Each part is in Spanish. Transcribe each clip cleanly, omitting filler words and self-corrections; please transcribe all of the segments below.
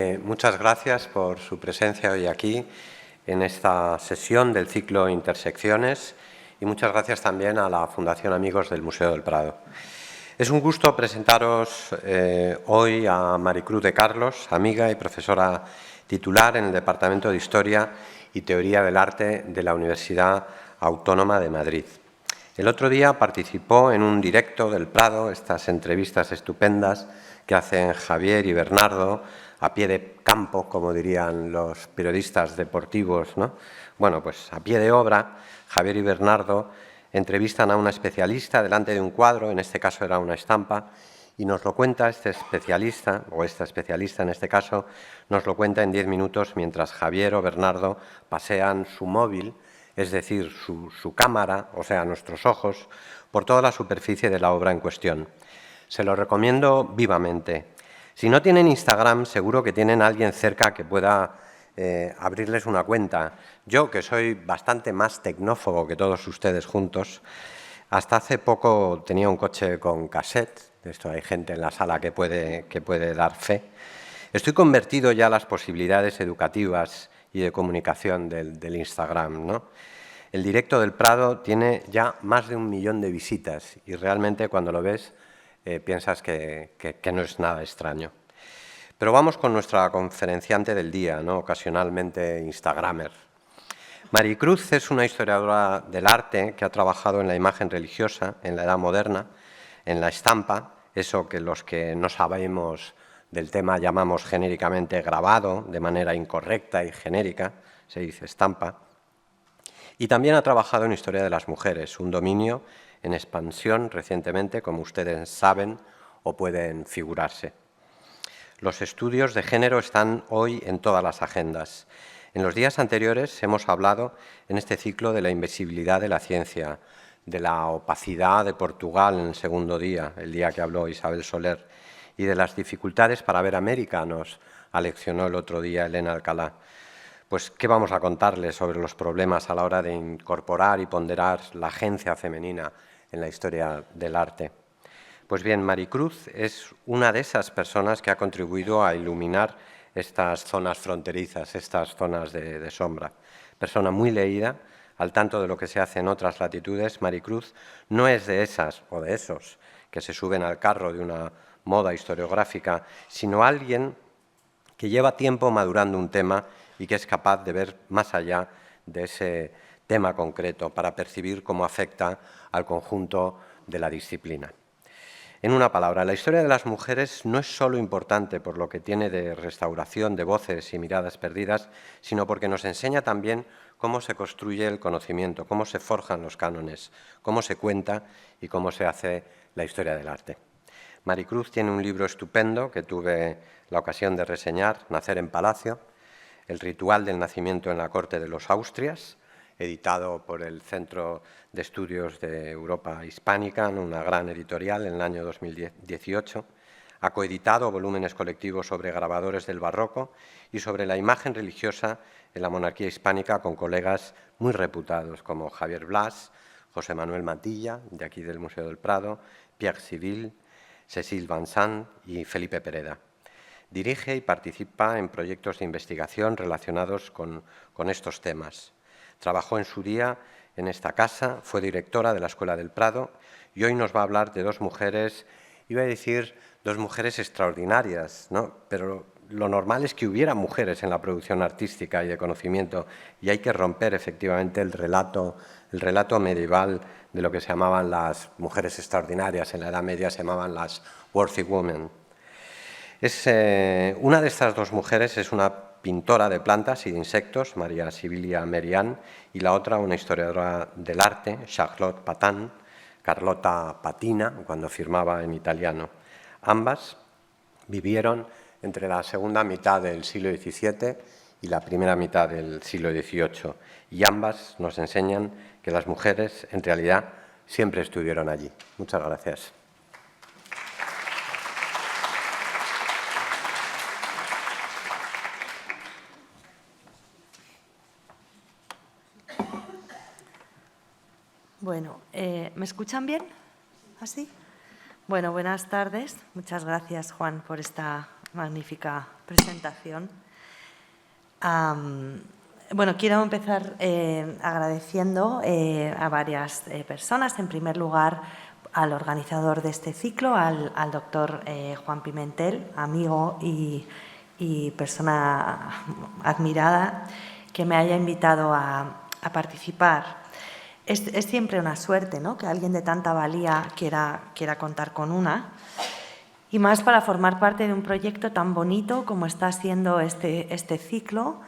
Muchas gracias por su presencia hoy aquí en esta sesión del ciclo Intersecciones y muchas gracias también a la Fundación Amigos del Museo del Prado. Es un gusto presentaros hoy a Maricruz de Carlos, amiga y profesora titular en el Departamento de Historia y Teoría del Arte de la Universidad Autónoma de Madrid. El otro día participó en un directo del Prado, estas entrevistas estupendas que hacen Javier y Bernardo, a pie de campo, como dirían los periodistas deportivos, ¿no? Bueno, pues a pie de obra, Javier y Bernardo entrevistan a una especialista delante de un cuadro, en este caso era una estampa, y nos lo cuenta este especialista, o esta especialista en este caso, nos lo cuenta en 10 minutos mientras Javier o Bernardo pasean su móvil, es decir, su cámara, o sea, nuestros ojos, por toda la superficie de la obra en cuestión. Se lo recomiendo vivamente. Si no tienen Instagram, seguro que tienen a alguien cerca que pueda abrirles una cuenta. Yo, que soy bastante más tecnófobo que todos ustedes juntos, hasta hace poco tenía un coche con cassette. De esto hay gente en la sala que puede dar fe. Estoy convertido ya a las posibilidades educativas y de comunicación del Instagram, ¿no? El directo del Prado tiene ya más de 1 millón de visitas y realmente cuando lo ves piensas que no es nada extraño. Pero vamos con nuestra conferenciante del día, ¿no? Ocasionalmente instagramer. Maricruz es una historiadora del arte que ha trabajado en la imagen religiosa, en la Edad Moderna, en la estampa, eso que los que no sabemos del tema llamamos genéricamente grabado, de manera incorrecta y genérica, se dice estampa, y también ha trabajado en historia de las mujeres, un dominio en expansión recientemente, como ustedes saben o pueden figurarse. Los estudios de género están hoy en todas las agendas. En los días anteriores hemos hablado en este ciclo de la invisibilidad de la ciencia, de la opacidad de Portugal en el segundo día, el día que habló Isabel Soler, y de las dificultades para ver América, nos aleccionó el otro día Elena Alcalá. Pues, ¿qué vamos a contarles sobre los problemas a la hora de incorporar y ponderar la agencia femenina en la historia del arte? Pues bien, Maricruz es una de esas personas que ha contribuido a iluminar estas zonas fronterizas, estas zonas de sombra. Persona muy leída, al tanto de lo que se hace en otras latitudes. Maricruz no es de esas o de esos que se suben al carro de una moda historiográfica, sino alguien que lleva tiempo madurando un tema y que es capaz de ver más allá de ese tema concreto para percibir cómo afecta al conjunto de la disciplina. En una palabra, la historia de las mujeres no es solo importante por lo que tiene de restauración de voces y miradas perdidas, sino porque nos enseña también cómo se construye el conocimiento, cómo se forjan los cánones, cómo se cuenta y cómo se hace la historia del arte. Maricruz tiene un libro estupendo que tuve la ocasión de reseñar, Nacer en Palacio, el ritual del nacimiento en la corte de los Austrias, editado por el Centro de Estudios de Europa Hispánica, en una gran editorial en el año 2018. Ha coeditado volúmenes colectivos sobre grabadores del barroco y sobre la imagen religiosa en la monarquía hispánica con colegas muy reputados como Javier Blas, José Manuel Matilla, de aquí del Museo del Prado, Pierre Civil, Cécile Vincent y Felipe Pereda. Dirige y participa en proyectos de investigación relacionados con estos temas. Trabajó en su día en esta casa, fue directora de la Escuela del Prado y hoy nos va a hablar de 2 mujeres, iba a decir 2 mujeres extraordinarias, ¿no? Pero lo normal es que hubiera mujeres en la producción artística y de conocimiento y hay que romper efectivamente el relato medieval de lo que se llamaban las mujeres extraordinarias. En la Edad Media se llamaban las worthy women. Una de estas 2 mujeres es una pintora de plantas y de insectos, María Sibilia Merian, y la otra una historiadora del arte, Charlotte Patin, Carlota Patina, cuando firmaba en italiano. Ambas vivieron entre la segunda mitad del siglo XVII y la primera mitad del siglo XVIII, y ambas nos enseñan que las mujeres, en realidad, siempre estuvieron allí. Muchas gracias. Bueno, ¿me escuchan bien? ¿Así? Bueno, buenas tardes. Muchas gracias, Juan, por esta magnífica presentación. Bueno, quiero empezar agradeciendo a varias personas. En primer lugar, al organizador de este ciclo, al doctor Juan Pimentel, amigo y persona admirada, que me haya invitado a participar. Es siempre una suerte, ¿no?, que alguien de tanta valía quiera contar con una, y más para formar parte de un proyecto tan bonito como está siendo este ciclo.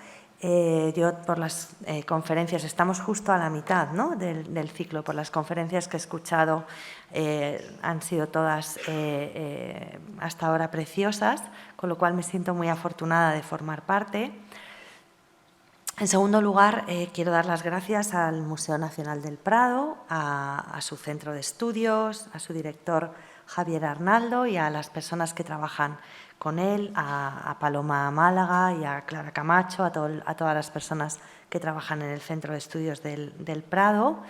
Yo por las conferencias, estamos justo a la mitad, ¿no?, del ciclo, por las conferencias que he escuchado han sido todas hasta ahora preciosas, con lo cual me siento muy afortunada de formar parte. En segundo lugar, quiero dar las gracias al Museo Nacional del Prado, a su centro de estudios, a su director Javier Arnaldo y a las personas que trabajan con él, a Paloma Málaga y a Clara Camacho, a todas las personas que trabajan en el centro de estudios del Prado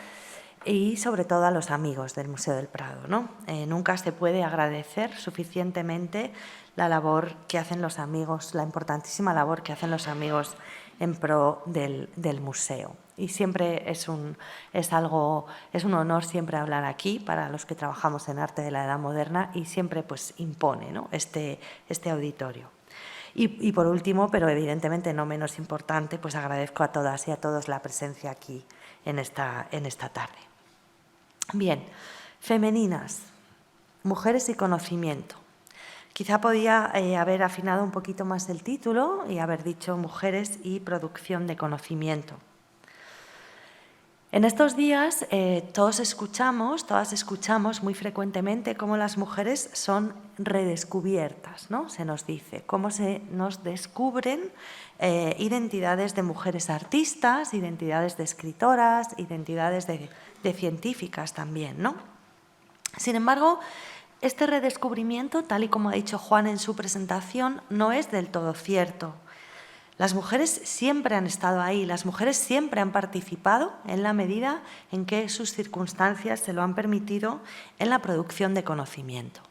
y sobre todo a los amigos del Museo del Prado, ¿no? Nunca se puede agradecer suficientemente la labor que hacen los amigos, la importantísima labor que hacen los amigos en pro del museo. Y siempre es un honor siempre hablar aquí para los que trabajamos en arte de la Edad Moderna y siempre pues impone, ¿no?, este auditorio. Y por último, pero evidentemente no menos importante, pues agradezco a todas y a todos la presencia aquí en esta tarde. Bien, femeninas, mujeres y conocimiento. Quizá podía haber afinado un poquito más el título y haber dicho mujeres y producción de conocimiento. En estos días todas escuchamos muy frecuentemente cómo las mujeres son redescubiertas, ¿no? Se nos dice, cómo se nos descubren identidades de mujeres artistas, identidades de escritoras, identidades de científicas también, ¿no? Sin embargo, este redescubrimiento, tal y como ha dicho Juan en su presentación, no es del todo cierto. Las mujeres siempre han estado ahí, las mujeres siempre han participado en la medida en que sus circunstancias se lo han permitido en la producción de conocimiento.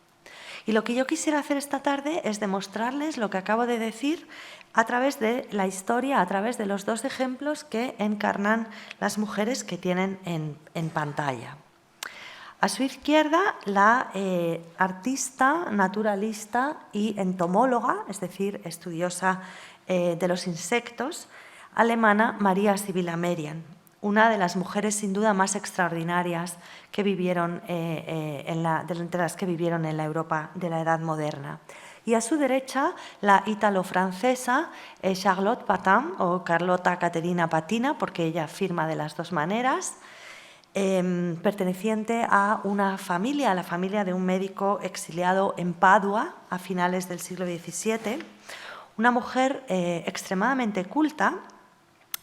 Y lo que yo quisiera hacer esta tarde es demostrarles lo que acabo de decir a través de la historia, a través de los dos ejemplos que encarnan las mujeres que tienen en pantalla. A su izquierda, la artista, naturalista y entomóloga, es decir, estudiosa de los insectos, alemana Maria Sibylla Merian, una de las mujeres sin duda más extraordinarias que vivieron entre las que vivieron en la Europa de la Edad Moderna. Y a su derecha, la ítalo-francesa Charlotte Patin, o Carlota Caterina Patina, porque ella firma de las dos maneras, perteneciente a una familia, a la familia de un médico exiliado en Padua a finales del siglo XVII, una mujer extremadamente culta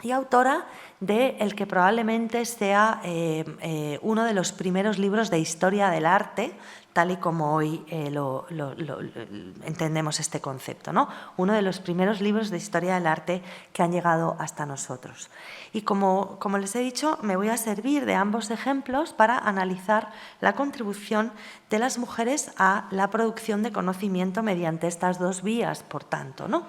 y autora de el que probablemente sea uno de los primeros libros de historia del arte, tal y como hoy entendemos este concepto, ¿no? Uno de los primeros libros de historia del arte que han llegado hasta nosotros. Y como les he dicho, me voy a servir de ambos ejemplos para analizar la contribución de las mujeres a la producción de conocimiento mediante estas dos vías, por tanto, ¿no?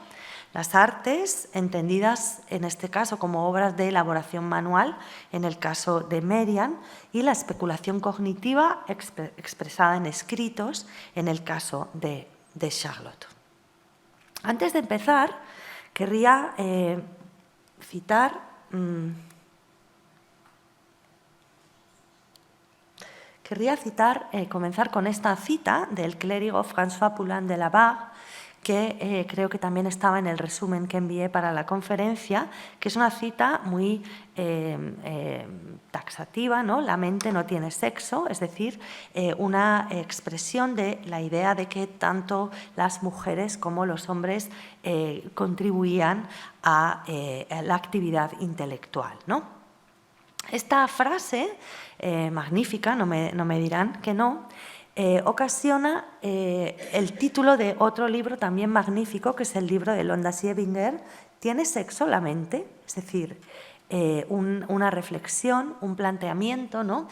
Las artes, entendidas en este caso como obras de elaboración manual, en el caso de Merian, y la especulación cognitiva expresada en escritos, en el caso de Charlotte. Antes de empezar, querría comenzar con esta cita del clérigo François Poulain de la Barre, que creo que también estaba en el resumen que envié para la conferencia, que es una cita muy taxativa, ¿no? La mente no tiene sexo, es decir, una expresión de la idea de que tanto las mujeres como los hombres contribuían a la actividad intelectual, ¿no? Esta frase, magnífica, no me dirán que no, ocasiona el título de otro libro también magnífico, que es el libro de Londa Siebinger, ¿Tiene sexo la mente? Es decir, una reflexión, un planteamiento, ¿no?,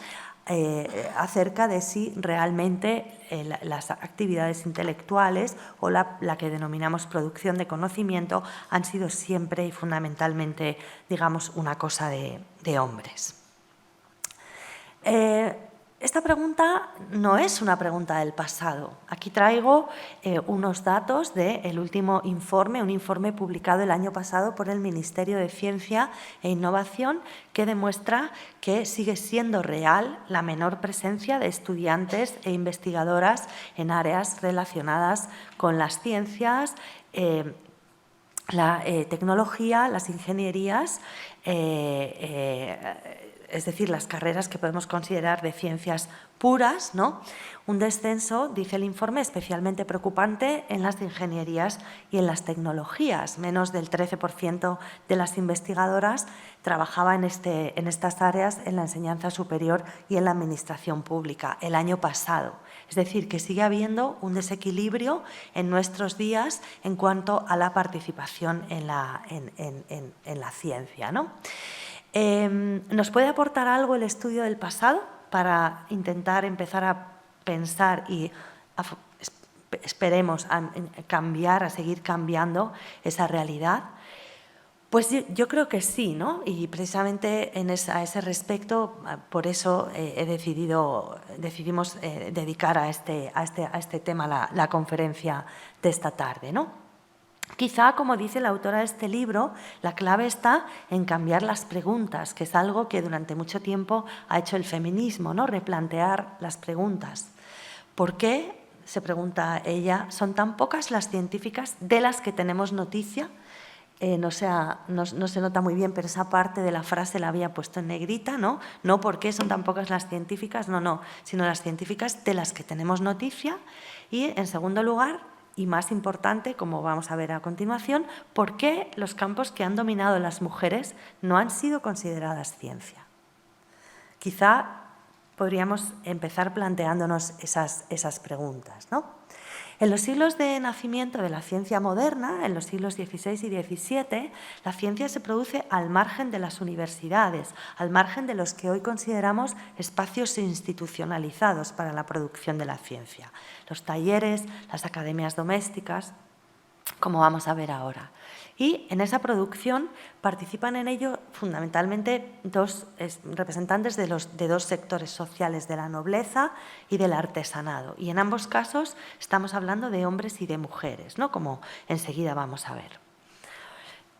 acerca de si realmente las actividades intelectuales o la que denominamos producción de conocimiento han sido siempre y fundamentalmente, digamos, una cosa de hombres. Esta pregunta no es una pregunta del pasado. Aquí traigo unos datos del último informe, un informe publicado el año pasado por el Ministerio de Ciencia e Innovación, que demuestra que sigue siendo real la menor presencia de estudiantes e investigadoras en áreas relacionadas con las ciencias, la tecnología, las ingenierías, es decir, las carreras que podemos considerar de ciencias puras, ¿no? Un descenso, dice el informe, especialmente preocupante en las ingenierías y en las tecnologías. Menos del 13% de las investigadoras trabajaba en estas áreas en la enseñanza superior y en la administración pública el año pasado. Es decir, que sigue habiendo un desequilibrio en nuestros días en cuanto a la participación en la ciencia, ¿no? ¿Nos puede aportar algo el estudio del pasado para intentar empezar a pensar y esperemos a cambiar, a seguir cambiando esa realidad? Pues yo creo que sí, ¿no? Y precisamente a ese respecto, por eso decidimos dedicar a este tema la conferencia de esta tarde, ¿no? Quizá, como dice la autora de este libro, la clave está en cambiar las preguntas, que es algo que durante mucho tiempo ha hecho el feminismo, ¿no? Replantear las preguntas. ¿Por qué, se pregunta ella, son tan pocas las científicas de las que tenemos noticia? No se nota muy bien, pero esa parte de la frase la había puesto en negrita, ¿no? No por qué son tan pocas las científicas, no, sino las científicas de las que tenemos noticia. Y, en segundo lugar, y más importante, como vamos a ver a continuación, ¿por qué los campos que han dominado las mujeres no han sido consideradas ciencia? Quizá podríamos empezar planteándonos esas preguntas, ¿no? En los siglos de nacimiento de la ciencia moderna, en los siglos XVI y XVII, la ciencia se produce al margen de las universidades, al margen de los que hoy consideramos espacios institucionalizados para la producción de la ciencia. Los talleres, las academias domésticas, como vamos a ver ahora. Y en esa producción participan en ello fundamentalmente representantes de dos sectores sociales, de la nobleza y del artesanado. Y en ambos casos estamos hablando de hombres y de mujeres, ¿no? Como enseguida vamos a ver.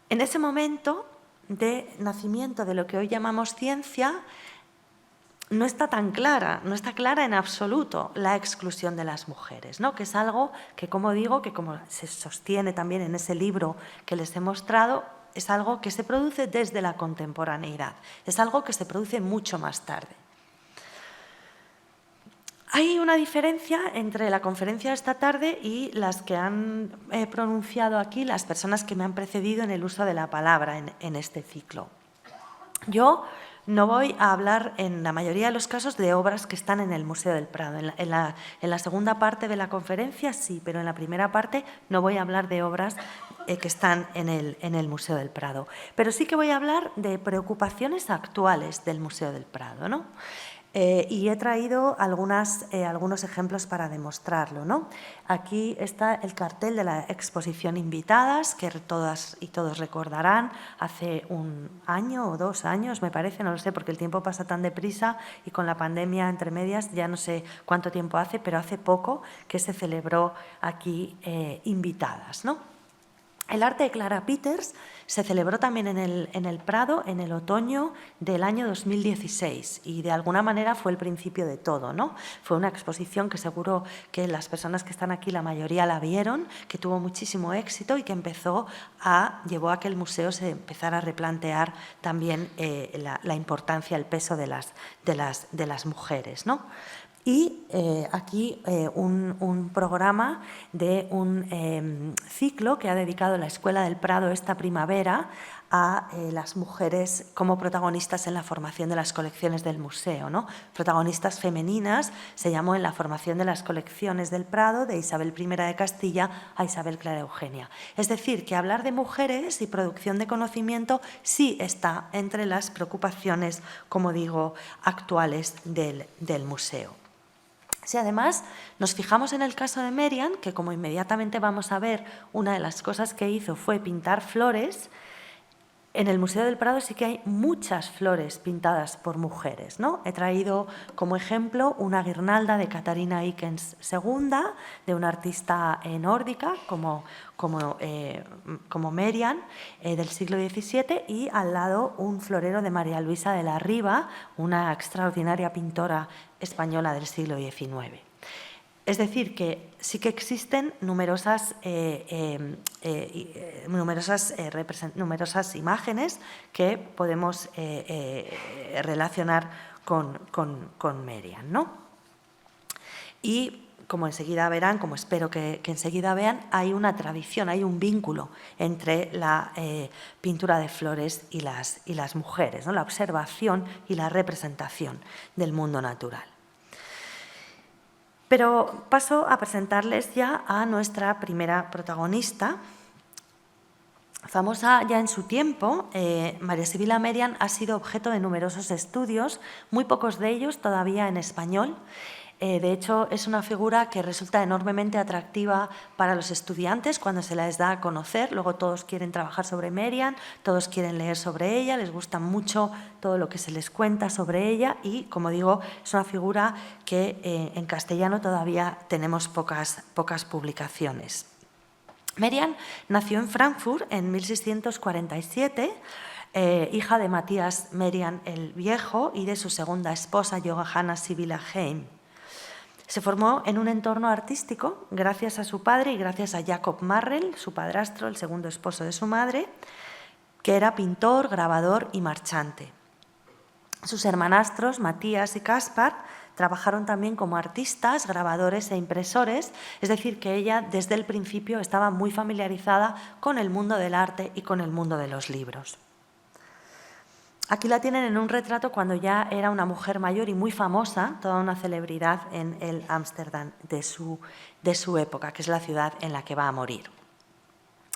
En ese momento de nacimiento de lo que hoy llamamos ciencia, no está tan clara, no está clara en absoluto la exclusión de las mujeres, ¿no? Que es algo que, como digo, que como se sostiene también en ese libro que les he mostrado, es algo que se produce desde la contemporaneidad, es algo que se produce mucho más tarde. Hay una diferencia entre la conferencia de esta tarde y las que han pronunciado aquí las personas que me han precedido en el uso de la palabra en este ciclo. Yo no voy a hablar en la mayoría de los casos de obras que están en el Museo del Prado. En la segunda parte de la conferencia sí, pero en la primera parte no voy a hablar de obras que están en el Museo del Prado. Pero sí que voy a hablar de preocupaciones actuales del Museo del Prado, ¿no? Y he traído algunos ejemplos para demostrarlo, ¿no? Aquí está el cartel de la exposición Invitadas, que todas y todos recordarán, hace 1 año o 2 años, me parece, no lo sé, porque el tiempo pasa tan deprisa y con la pandemia entre medias ya no sé cuánto tiempo hace, pero hace poco que se celebró aquí Invitadas, ¿no? El arte de Clara Peters se celebró también en el Prado en el otoño del año 2016 y de alguna manera fue el principio de todo, ¿no? Fue una exposición que seguro que las personas que están aquí, la mayoría la vieron, que tuvo muchísimo éxito y que llevó a que el museo se empezara a replantear también la importancia, el peso de las mujeres, ¿no? Y aquí un programa de un ciclo que ha dedicado la Escuela del Prado esta primavera a las mujeres como protagonistas en la formación de las colecciones del museo, ¿no? Protagonistas femeninas, se llamó En la formación de las colecciones del Prado, de Isabel I de Castilla a Isabel Clara Eugenia. Es decir, que hablar de mujeres y producción de conocimiento sí está entre las preocupaciones, como digo, actuales del museo. Si además nos fijamos en el caso de Merian, que como inmediatamente vamos a ver, una de las cosas que hizo fue pintar flores, en el Museo del Prado sí que hay muchas flores pintadas por mujeres, ¿no? He traído como ejemplo una guirnalda de Katarina Ikens II, de una artista nórdica como Merian, del siglo XVII, y al lado un florero de María Luisa de la Riva, una extraordinaria pintora española del siglo XIX. Es decir, que sí que existen numerosas imágenes que podemos relacionar con Merian, ¿no? Y como enseguida verán, como espero que enseguida vean, hay una tradición, hay un vínculo entre la pintura de flores y las mujeres, ¿no? La observación y la representación del mundo natural. Pero paso a presentarles ya a nuestra primera protagonista. Famosa ya en su tiempo, María Sibila Merian ha sido objeto de numerosos estudios, muy pocos de ellos todavía en español. De hecho, es una figura que resulta enormemente atractiva para los estudiantes cuando se les da a conocer. Luego todos quieren trabajar sobre Merian, todos quieren leer sobre ella, les gusta mucho todo lo que se les cuenta sobre ella y, como digo, es una figura que en castellano todavía tenemos pocas publicaciones. Merian nació en Frankfurt en 1647, hija de Matías Merian el Viejo y de su segunda esposa, Johanna Sibila Heim. Se formó en un entorno artístico gracias a su padre y gracias a Jacob Marrel, su padrastro, el segundo esposo de su madre, que era pintor, grabador y marchante. Sus hermanastros, Matías y Caspar, trabajaron también como artistas, grabadores e impresores, es decir, que ella desde el principio estaba muy familiarizada con el mundo del arte y con el mundo de los libros. Aquí la tienen en un retrato cuando ya era una mujer mayor y muy famosa, toda una celebridad en el Ámsterdam de su época, que es la ciudad en la que va a morir.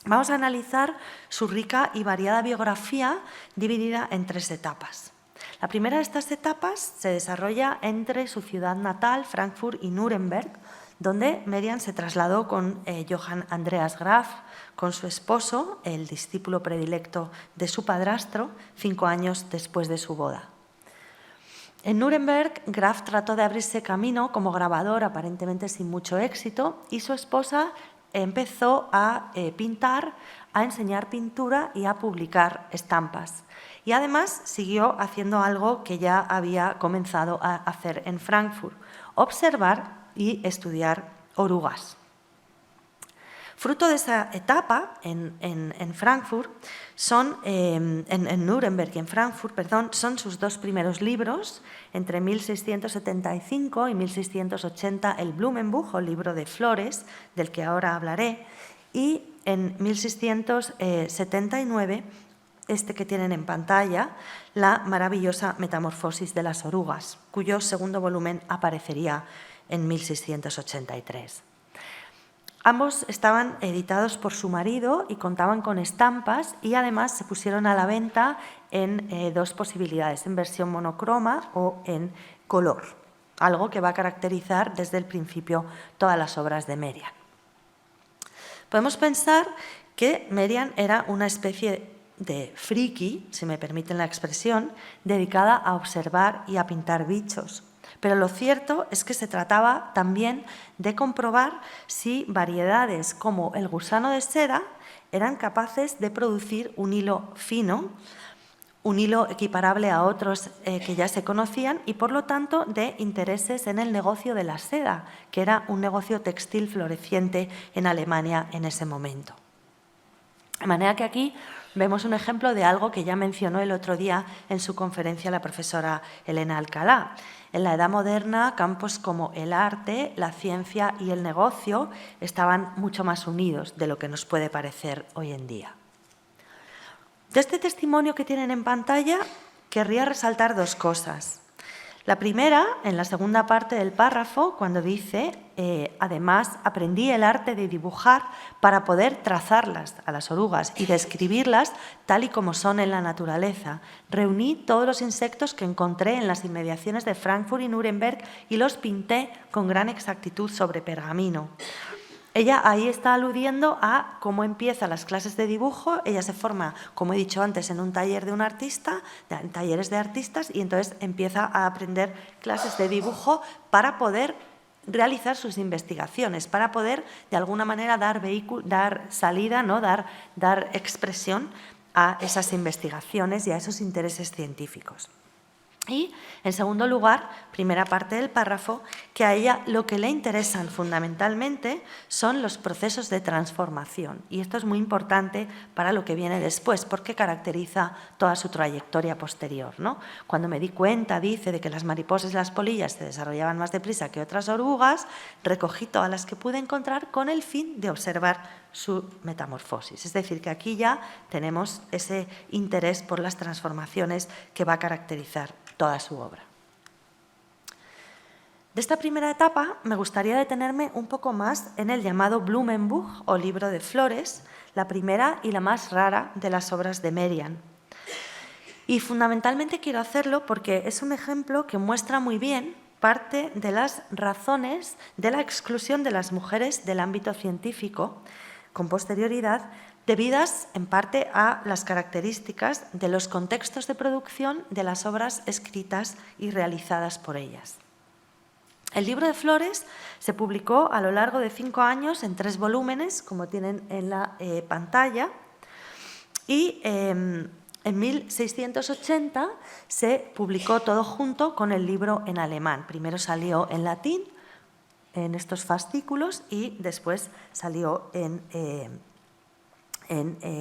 Vamos a analizar su rica y variada biografía dividida en 3 etapas. La primera de estas etapas se desarrolla entre su ciudad natal, Frankfurt, y Nuremberg, donde Merian se trasladó con Johann Andreas Graf, con su esposo, el discípulo predilecto de su padrastro, 5 años después de su boda. En Nuremberg, Graf trató de abrirse camino como grabador, aparentemente sin mucho éxito, y su esposa empezó a pintar, a enseñar pintura y a publicar estampas. Y además siguió haciendo algo que ya había comenzado a hacer en Frankfurt, observar y estudiar orugas. Fruto de esa etapa en Frankfurt en Nuremberg y en Frankfurt, son sus 2 primeros libros, entre 1675 y 1680 el Blumenbuch, o libro de flores, del que ahora hablaré, y en 1679 este que tienen en pantalla, la maravillosa Metamorfosis de las orugas, cuyo segundo volumen aparecería en 1683. Ambos estaban editados por su marido y contaban con estampas y además se pusieron a la venta en 2 posibilidades, en versión monocroma o en color, algo que va a caracterizar desde el principio todas las obras de Merian. Podemos pensar que Merian era una especie de friki, si me permiten la expresión, dedicada a observar y a pintar bichos. Pero lo cierto es que se trataba también de comprobar si variedades como el gusano de seda eran capaces de producir un hilo fino, un hilo equiparable a otros que ya se conocían y, por lo tanto, de intereses en el negocio de la seda, que era un negocio textil floreciente en Alemania en ese momento. De manera que aquí vemos un ejemplo de algo que ya mencionó el otro día en su conferencia la profesora Elena Alcalá. En la Edad Moderna, campos como el arte, la ciencia y el negocio estaban mucho más unidos de lo que nos puede parecer hoy en día. De este testimonio que tienen en pantalla, querría resaltar dos cosas. La primera, en la segunda parte del párrafo, cuando dice, además, aprendí el arte de dibujar para poder trazarlas a las orugas y describirlas tal y como son en la naturaleza. Reuní todos los insectos que encontré en las inmediaciones de Frankfurt y Nuremberg y los pinté con gran exactitud sobre pergamino. Ella ahí está aludiendo a cómo empieza las clases de dibujo. Ella se forma, como he dicho antes, en un taller de un artista, en talleres de artistas, y entonces empieza a aprender clases de dibujo para poder realizar sus investigaciones, para poder de alguna manera dar salida, ¿no? dar expresión a esas investigaciones y a esos intereses científicos. Y, en segundo lugar, primera parte del párrafo, que a ella lo que le interesan fundamentalmente son los procesos de transformación. Y esto es muy importante para lo que viene después, porque caracteriza toda su trayectoria posterior, ¿no? Cuando me di cuenta, dice, de que las mariposas y las polillas se desarrollaban más deprisa que otras orugas, recogí todas las que pude encontrar con el fin de observar su metamorfosis. Es decir, que aquí ya tenemos ese interés por las transformaciones que va a caracterizar toda su obra. De esta primera etapa me gustaría detenerme un poco más en el llamado Blumenbuch o libro de flores, la primera y la más rara de las obras de Merian. Y fundamentalmente quiero hacerlo porque es un ejemplo que muestra muy bien parte de las razones de la exclusión de las mujeres del ámbito científico con posterioridad, debidas en parte a las características de los contextos de producción de las obras escritas y realizadas por ellas. El libro de flores se publicó a lo largo de 5 años en 3 volúmenes, como tienen en la pantalla, y en 1680 se publicó todo junto con el libro en alemán. Primero salió en latín, en estos fascículos, y después salió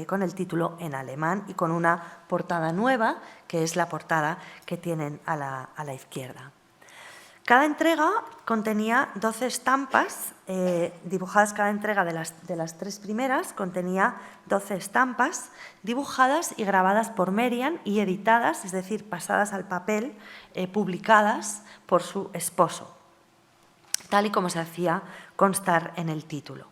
con el título en alemán y con una portada nueva, que es la portada que tienen a la izquierda. Cada entrega contenía 12 estampas, dibujadas. Cada entrega de las 3 primeras contenía 12 estampas dibujadas y grabadas por Merian y editadas, es decir, pasadas al papel, publicadas por su esposo, tal y como se hacía constar en el título.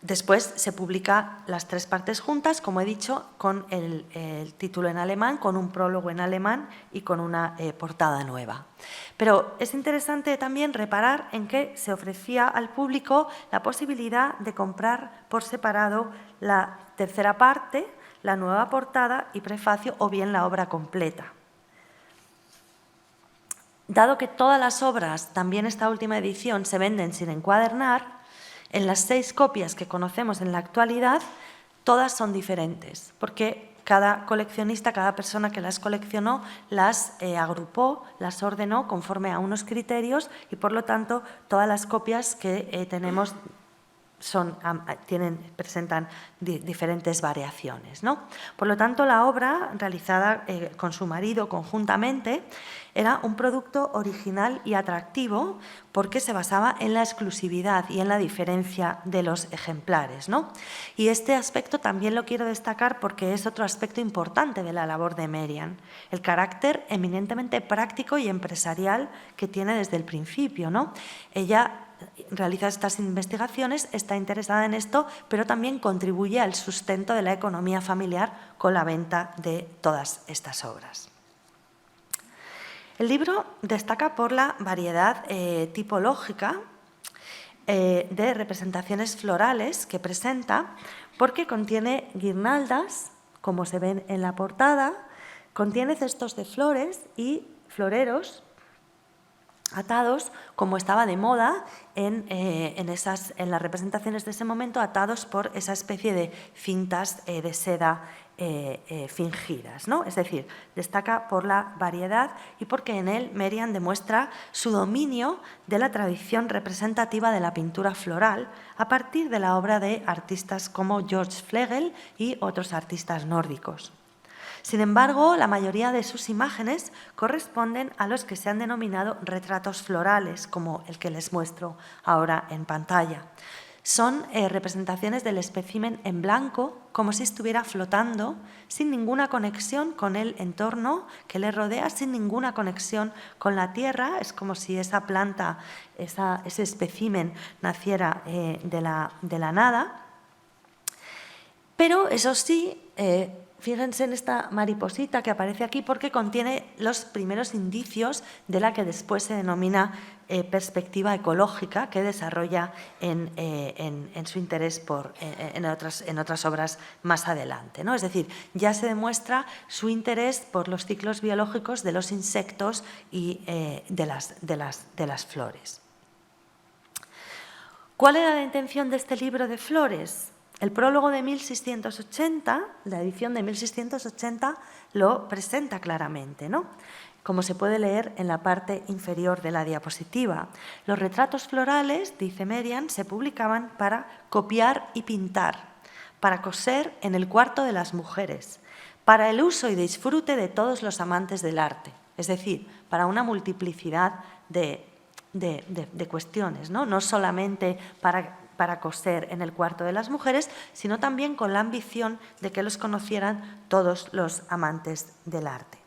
Después se publica las 3 partes juntas, como he dicho, con el título en alemán, con un prólogo en alemán y con una portada nueva. Pero es interesante también reparar en que se ofrecía al público la posibilidad de comprar por separado la tercera parte, la nueva portada y prefacio, o bien la obra completa. Dado que todas las obras, también esta última edición, se venden sin encuadernar, en las 6 copias que conocemos en la actualidad, todas son diferentes, porque cada coleccionista, cada persona que las coleccionó, las agrupó, las ordenó conforme a unos criterios y, por lo tanto, todas las copias que tenemos presentan diferentes variaciones, ¿no? Por lo tanto, la obra realizada con su marido conjuntamente era un producto original y atractivo porque se basaba en la exclusividad y en la diferencia de los ejemplares, ¿no? Y este aspecto también lo quiero destacar porque es otro aspecto importante de la labor de Merian, el carácter eminentemente práctico y empresarial que tiene desde el principio, ¿no? Ella realiza estas investigaciones, está interesada en esto, pero también contribuye al sustento de la economía familiar con la venta de todas estas obras. El libro destaca por la variedad tipológica de representaciones florales que presenta, porque contiene guirnaldas, como se ven en la portada, contiene cestos de flores y floreros atados, como estaba de moda en las representaciones de ese momento, atados por esa especie de cintas de seda fingidas, ¿no? Es decir, destaca por la variedad y porque en él Merian demuestra su dominio de la tradición representativa de la pintura floral a partir de la obra de artistas como George Flegel y otros artistas nórdicos. Sin embargo, la mayoría de sus imágenes corresponden a los que se han denominado retratos florales, como el que les muestro ahora en pantalla. Son representaciones del espécimen en blanco, como si estuviera flotando, sin ninguna conexión con el entorno que le rodea, sin ninguna conexión con la tierra. Es como si esa planta, ese espécimen naciera de la nada. Pero eso sí, fíjense en esta mariposita que aparece aquí porque contiene los primeros indicios de la que después se denomina perspectiva ecológica, que desarrolla en su interés en otras obras más adelante, ¿no? Es decir, ya se demuestra su interés por los ciclos biológicos de los insectos y de las flores. ¿Cuál era la intención de este libro de flores? El prólogo de 1680, la edición de 1680, lo presenta claramente, ¿no? Como se puede leer en la parte inferior de la diapositiva. Los retratos florales, dice Merian, se publicaban para copiar y pintar, para coser en el cuarto de las mujeres, para el uso y disfrute de todos los amantes del arte, es decir, para una multiplicidad de cuestiones, ¿no? No solamente para coser en el cuarto de las mujeres, sino también con la ambición de que los conocieran todos los amantes del arte.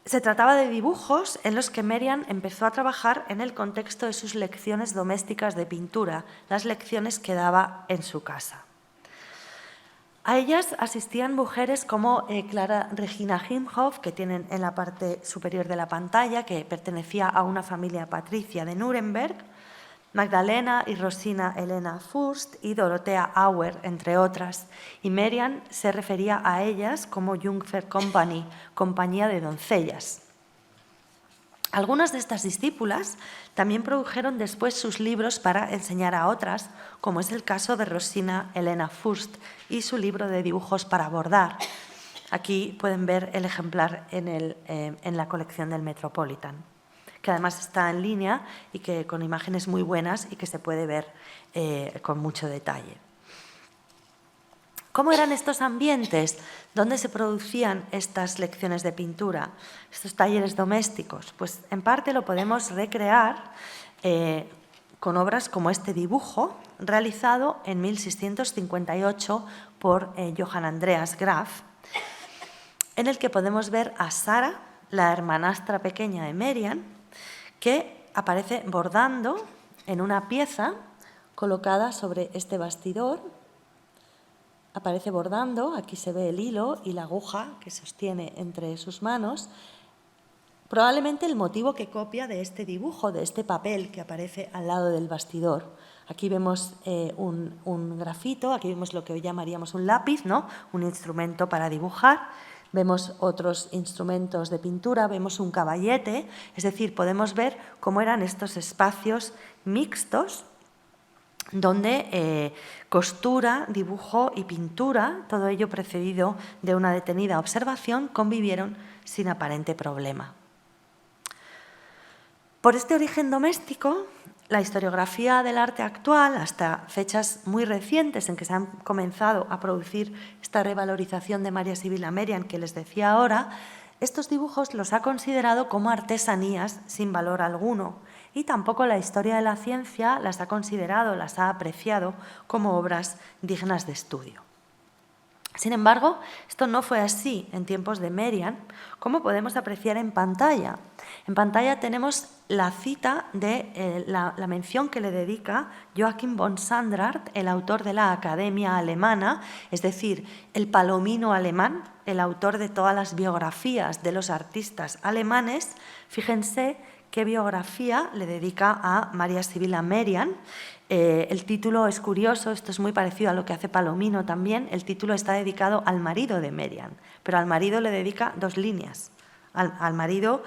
Se trataba de dibujos en los que Merian empezó a trabajar en el contexto de sus lecciones domésticas de pintura, las lecciones que daba en su casa. A ellas asistían mujeres como Clara Regina Imhoff, que tienen en la parte superior de la pantalla, que pertenecía a una familia patricia de Nuremberg, Magdalena y Rosina Elena Fürst y Dorothea Auer, entre otras, y Merian se refería a ellas como Jungfer Company, compañía de doncellas. Algunas de estas discípulas también produjeron después sus libros para enseñar a otras, como es el caso de Rosina Elena Fürst y su libro de dibujos para bordar. Aquí pueden ver el ejemplar en la colección del Metropolitan, que además está en línea y que con imágenes muy buenas y que se puede ver con mucho detalle. ¿Cómo eran estos ambientes? ¿Dónde se producían estas lecciones de pintura, estos talleres domésticos? Pues en parte lo podemos recrear con obras como este dibujo, realizado en 1658 por Johann Andreas Graf, en el que podemos ver a Sara, la hermanastra pequeña de Merian, que aparece bordando en una pieza colocada sobre este bastidor. Aparece bordando, aquí se ve el hilo y la aguja que sostiene entre sus manos, probablemente el motivo que copia de este dibujo, de este papel que aparece al lado del bastidor. Aquí vemos un grafito, aquí vemos lo que hoy llamaríamos un lápiz, ¿no? Un instrumento para dibujar. Vemos otros instrumentos de pintura, vemos un caballete, es decir, podemos ver cómo eran estos espacios mixtos donde costura, dibujo y pintura, todo ello precedido de una detenida observación, convivieron sin aparente problema. Por este origen doméstico, la historiografía del arte actual, hasta fechas muy recientes en que se han comenzado a producir esta revalorización de María Sibila Merian que les decía ahora, estos dibujos los ha considerado como artesanías sin valor alguno y tampoco la historia de la ciencia las ha considerado, las ha apreciado como obras dignas de estudio. Sin embargo, esto no fue así en tiempos de Merian, como podemos apreciar en pantalla. En pantalla tenemos la cita de la mención que le dedica Joachim von Sandrart, el autor de la Academia Alemana, es decir, el palomino alemán, el autor de todas las biografías de los artistas alemanes. Fíjense qué biografía le dedica a María Sibila Merian. El título es curioso, esto es muy parecido a lo que hace Palomino también. El título está dedicado al marido de Merian, pero al marido le dedica 2 líneas. Al marido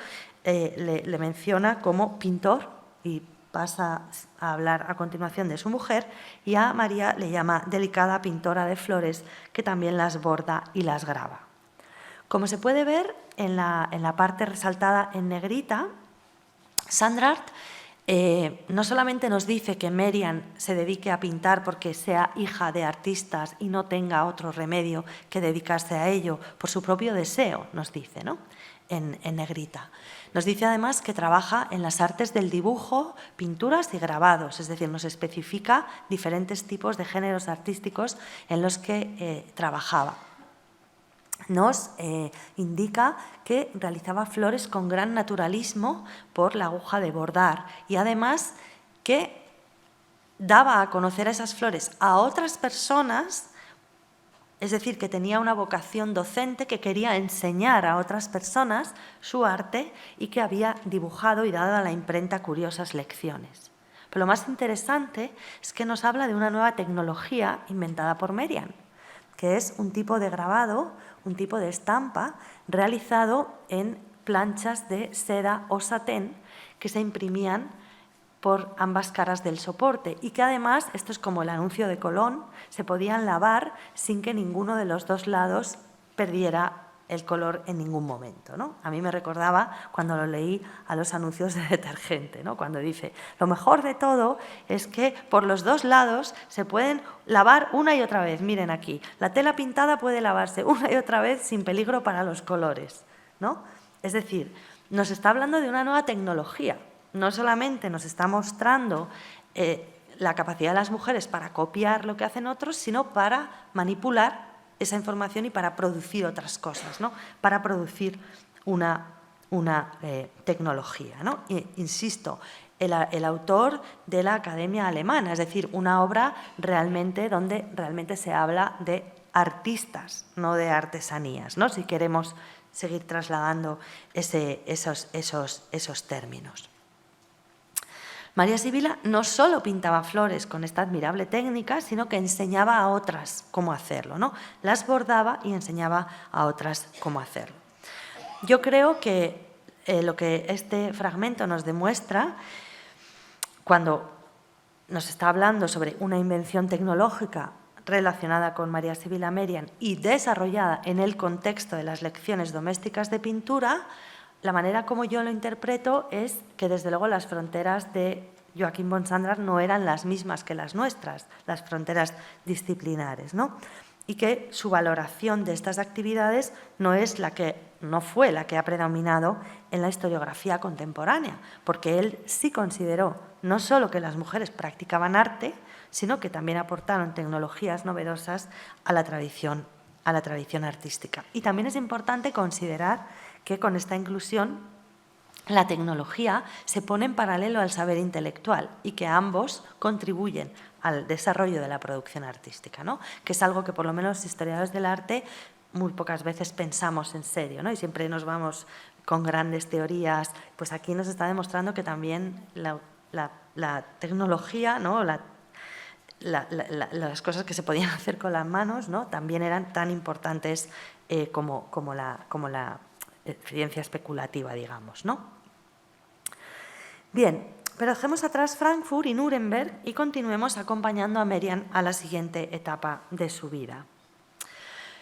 le menciona como pintor y pasa a hablar a continuación de su mujer, y a María le llama delicada pintora de flores que también las borda y las graba. Como se puede ver en la parte resaltada en negrita, Sandrart no solamente nos dice que Merian se dedique a pintar porque sea hija de artistas y no tenga otro remedio que dedicarse a ello por su propio deseo, nos dice, ¿no? En negrita. Nos dice además que trabaja en las artes del dibujo, pinturas y grabados, es decir, nos especifica diferentes tipos de géneros artísticos en los que trabajaba. Nos indica que realizaba flores con gran naturalismo por la aguja de bordar y además que daba a conocer esas flores a otras personas, es decir, que tenía una vocación docente, que quería enseñar a otras personas su arte y que había dibujado y dado a la imprenta curiosas lecciones. Pero lo más interesante es que nos habla de una nueva tecnología inventada por Merian, que es un tipo de grabado, un tipo de estampa realizado en planchas de seda o satén que se imprimían por ambas caras del soporte y que además, esto es como el anuncio de Colón, se podían lavar sin que ninguno de los dos lados perdiera el color en ningún momento, ¿no? A mí me recordaba cuando lo leí a los anuncios de detergente, ¿no? Cuando dice, lo mejor de todo es que por los dos lados se pueden lavar una y otra vez. Miren aquí, la tela pintada puede lavarse una y otra vez sin peligro para los colores, ¿no? Es decir, nos está hablando de una nueva tecnología. No solamente nos está mostrando la capacidad de las mujeres para copiar lo que hacen otros, sino para manipular esa información y para producir otras cosas, ¿no? Para producir una tecnología, ¿no? Insisto, el autor de la Academia Alemana, es decir, una obra donde realmente se habla de artistas, no de artesanías, ¿no? Si queremos seguir trasladando esos términos. María Sibila no solo pintaba flores con esta admirable técnica, sino que enseñaba a otras cómo hacerlo, ¿no? Las bordaba y enseñaba a otras cómo hacerlo. Yo creo que lo que este fragmento nos demuestra, cuando nos está hablando sobre una invención tecnológica relacionada con María Sibila Merian y desarrollada en el contexto de las lecciones domésticas de pintura, la manera como yo lo interpreto es que, desde luego, las fronteras de Joachim von Sandrart no eran las mismas que las nuestras, las fronteras disciplinares, ¿no? Y que su valoración de estas actividades no fue la que ha predominado en la historiografía contemporánea, porque él sí consideró no solo que las mujeres practicaban arte, sino que también aportaron tecnologías novedosas a la tradición artística. Y también es importante considerar que con esta inclusión la tecnología se pone en paralelo al saber intelectual y que ambos contribuyen al desarrollo de la producción artística, ¿no? Que es algo que por lo menos los historiadores del arte muy pocas veces pensamos en serio, ¿no? Y siempre nos vamos con grandes teorías. Pues aquí nos está demostrando que también la tecnología, ¿no? Las cosas que se podían hacer con las manos, ¿no? También eran tan importantes como la ciencia especulativa, digamos, ¿no? Bien, pero dejemos atrás Frankfurt y Nuremberg y continuemos acompañando a Merian a la siguiente etapa de su vida.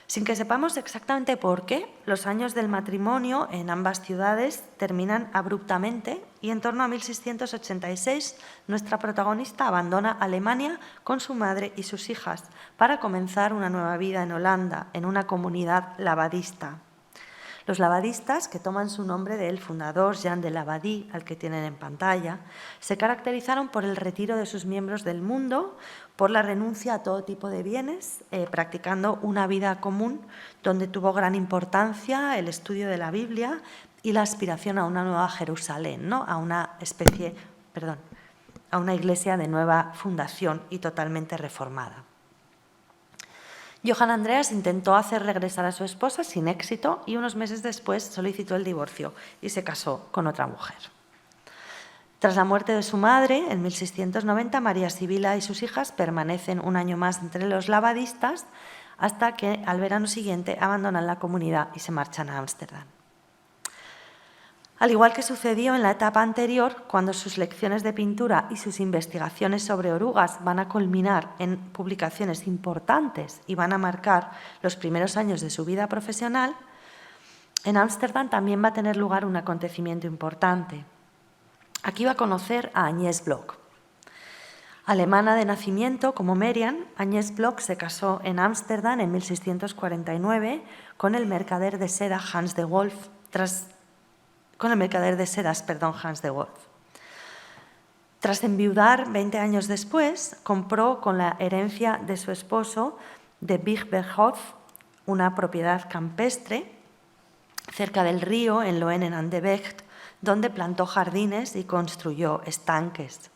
Sin que sepamos exactamente por qué, los años del matrimonio en ambas ciudades terminan abruptamente y en torno a 1686 nuestra protagonista abandona Alemania con su madre y sus hijas para comenzar una nueva vida en Holanda, en una comunidad lavadista. Los lavadistas, que toman su nombre del fundador Jean de Lavadie, al que tienen en pantalla, se caracterizaron por el retiro de sus miembros del mundo, por la renuncia a todo tipo de bienes, practicando una vida común donde tuvo gran importancia el estudio de la Biblia y la aspiración a una nueva Jerusalén, ¿no? a una iglesia de nueva fundación y totalmente reformada. Johann Andreas intentó hacer regresar a su esposa sin éxito y unos meses después solicitó el divorcio y se casó con otra mujer. Tras la muerte de su madre, en 1690, María Sibila y sus hijas permanecen un año más entre los lavadistas hasta que al verano siguiente abandonan la comunidad y se marchan a Ámsterdam. Al igual que sucedió en la etapa anterior, cuando sus lecciones de pintura y sus investigaciones sobre orugas van a culminar en publicaciones importantes y van a marcar los primeros años de su vida profesional, en Ámsterdam también va a tener lugar un acontecimiento importante. Aquí va a conocer a Agnès Bloch. Alemana de nacimiento como Merian, Agnès Bloch se casó en Ámsterdam en 1649 con el mercader de seda Hans de Wolff, Hans de Wolff. Tras enviudar 20 años después, compró con la herencia de su esposo de Biegberhof una propiedad campestre cerca del río en Loenen an de Vecht, donde plantó jardines y construyó estanques.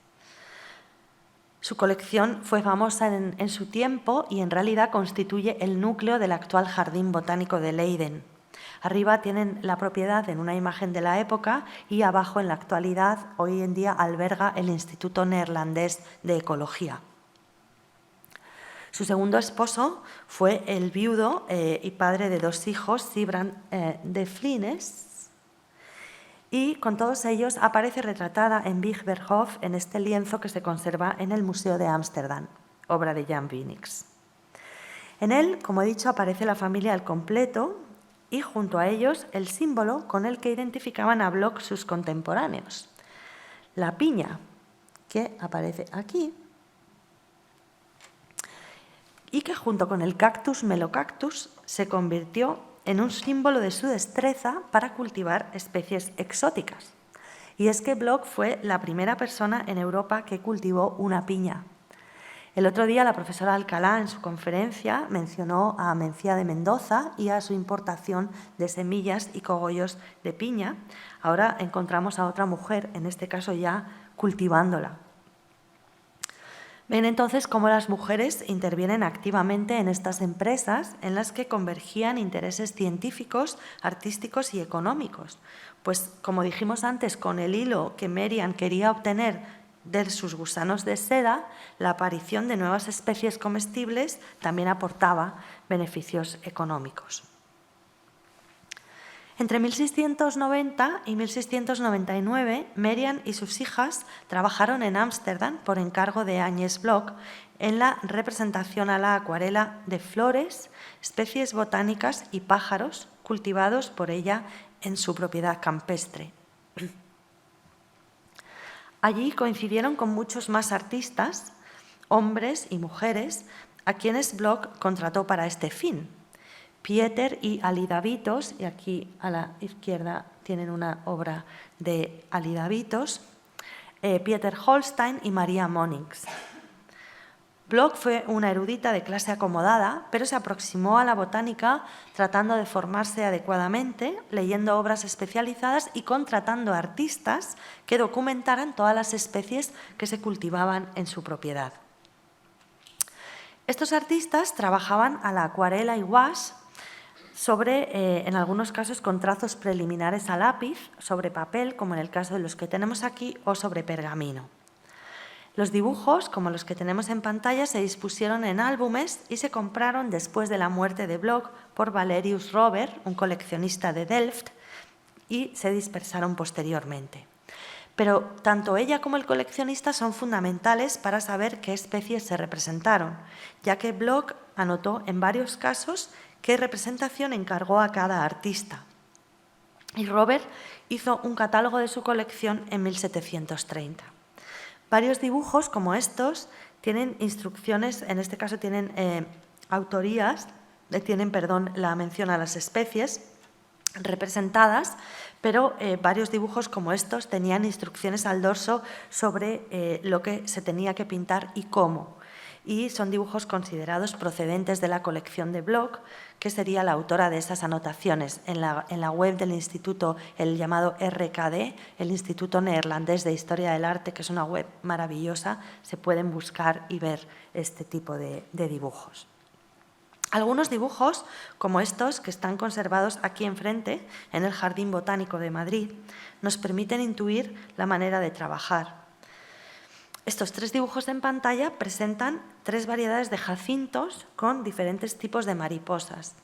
Su colección fue famosa en su tiempo y en realidad constituye el núcleo del actual Jardín Botánico de Leiden. Arriba tienen la propiedad en una imagen de la época y abajo en la actualidad, hoy en día, alberga el Instituto Neerlandés de Ecología. Su segundo esposo fue el viudo y padre de 2 hijos, Sibrand de Flines, y con todos ellos aparece retratada en Biegberhof en este lienzo que se conserva en el Museo de Ámsterdam, obra de Jan Wienisch. En él, como he dicho, aparece la familia al completo y junto a ellos el símbolo con el que identificaban a Bloch sus contemporáneos, la piña, que aparece aquí, y que junto con el cactus melocactus se convirtió en un símbolo de su destreza para cultivar especies exóticas. Y es que Bloch fue la primera persona en Europa que cultivó una piña. El otro día la profesora Alcalá en su conferencia mencionó a Mencía de Mendoza y a su importación de semillas y cogollos de piña. Ahora encontramos a otra mujer, en este caso ya cultivándola. Ven entonces cómo las mujeres intervienen activamente en estas empresas en las que convergían intereses científicos, artísticos y económicos. Pues, como dijimos antes, con el hilo que Merian quería obtener de sus gusanos de seda, la aparición de nuevas especies comestibles también aportaba beneficios económicos. Entre 1690 y 1699, Merian y sus hijas trabajaron en Ámsterdam por encargo de Agnès Bloch en la representación a la acuarela de flores, especies botánicas y pájaros cultivados por ella en su propiedad campestre. Allí coincidieron con muchos más artistas, hombres y mujeres, a quienes Bloch contrató para este fin. Pieter y Alida Vitos, y aquí a la izquierda tienen una obra de Alida Vitos, Pieter Holstein y María Monings. Bloch fue una erudita de clase acomodada, pero se aproximó a la botánica tratando de formarse adecuadamente, leyendo obras especializadas y contratando artistas que documentaran todas las especies que se cultivaban en su propiedad. Estos artistas trabajaban a la acuarela y gouache en algunos casos, con trazos preliminares a lápiz, sobre papel, como en el caso de los que tenemos aquí, o sobre pergamino. Los dibujos, como los que tenemos en pantalla, se dispusieron en álbumes y se compraron después de la muerte de Bloch por Valerius Rober, un coleccionista de Delft, y se dispersaron posteriormente. Pero tanto ella como el coleccionista son fundamentales para saber qué especies se representaron, ya que Bloch anotó en varios casos qué representación encargó a cada artista. Y Robert hizo un catálogo de su colección en 1730. Varios dibujos como estos tienen instrucciones, en este caso tienen la mención a las especies representadas, pero varios dibujos como estos tenían instrucciones al dorso sobre lo que se tenía que pintar y cómo. Y son dibujos considerados procedentes de la colección de Bloch, que sería la autora de esas anotaciones. En la web del instituto, el llamado RKD, el Instituto Neerlandés de Historia del Arte, que es una web maravillosa, se pueden buscar y ver este tipo de dibujos. Algunos dibujos, como estos, que están conservados aquí enfrente, en el Jardín Botánico de Madrid, nos permiten intuir la manera de trabajar. Estos 3 dibujos en pantalla presentan 3 variedades de jacintos con diferentes tipos de mariposas.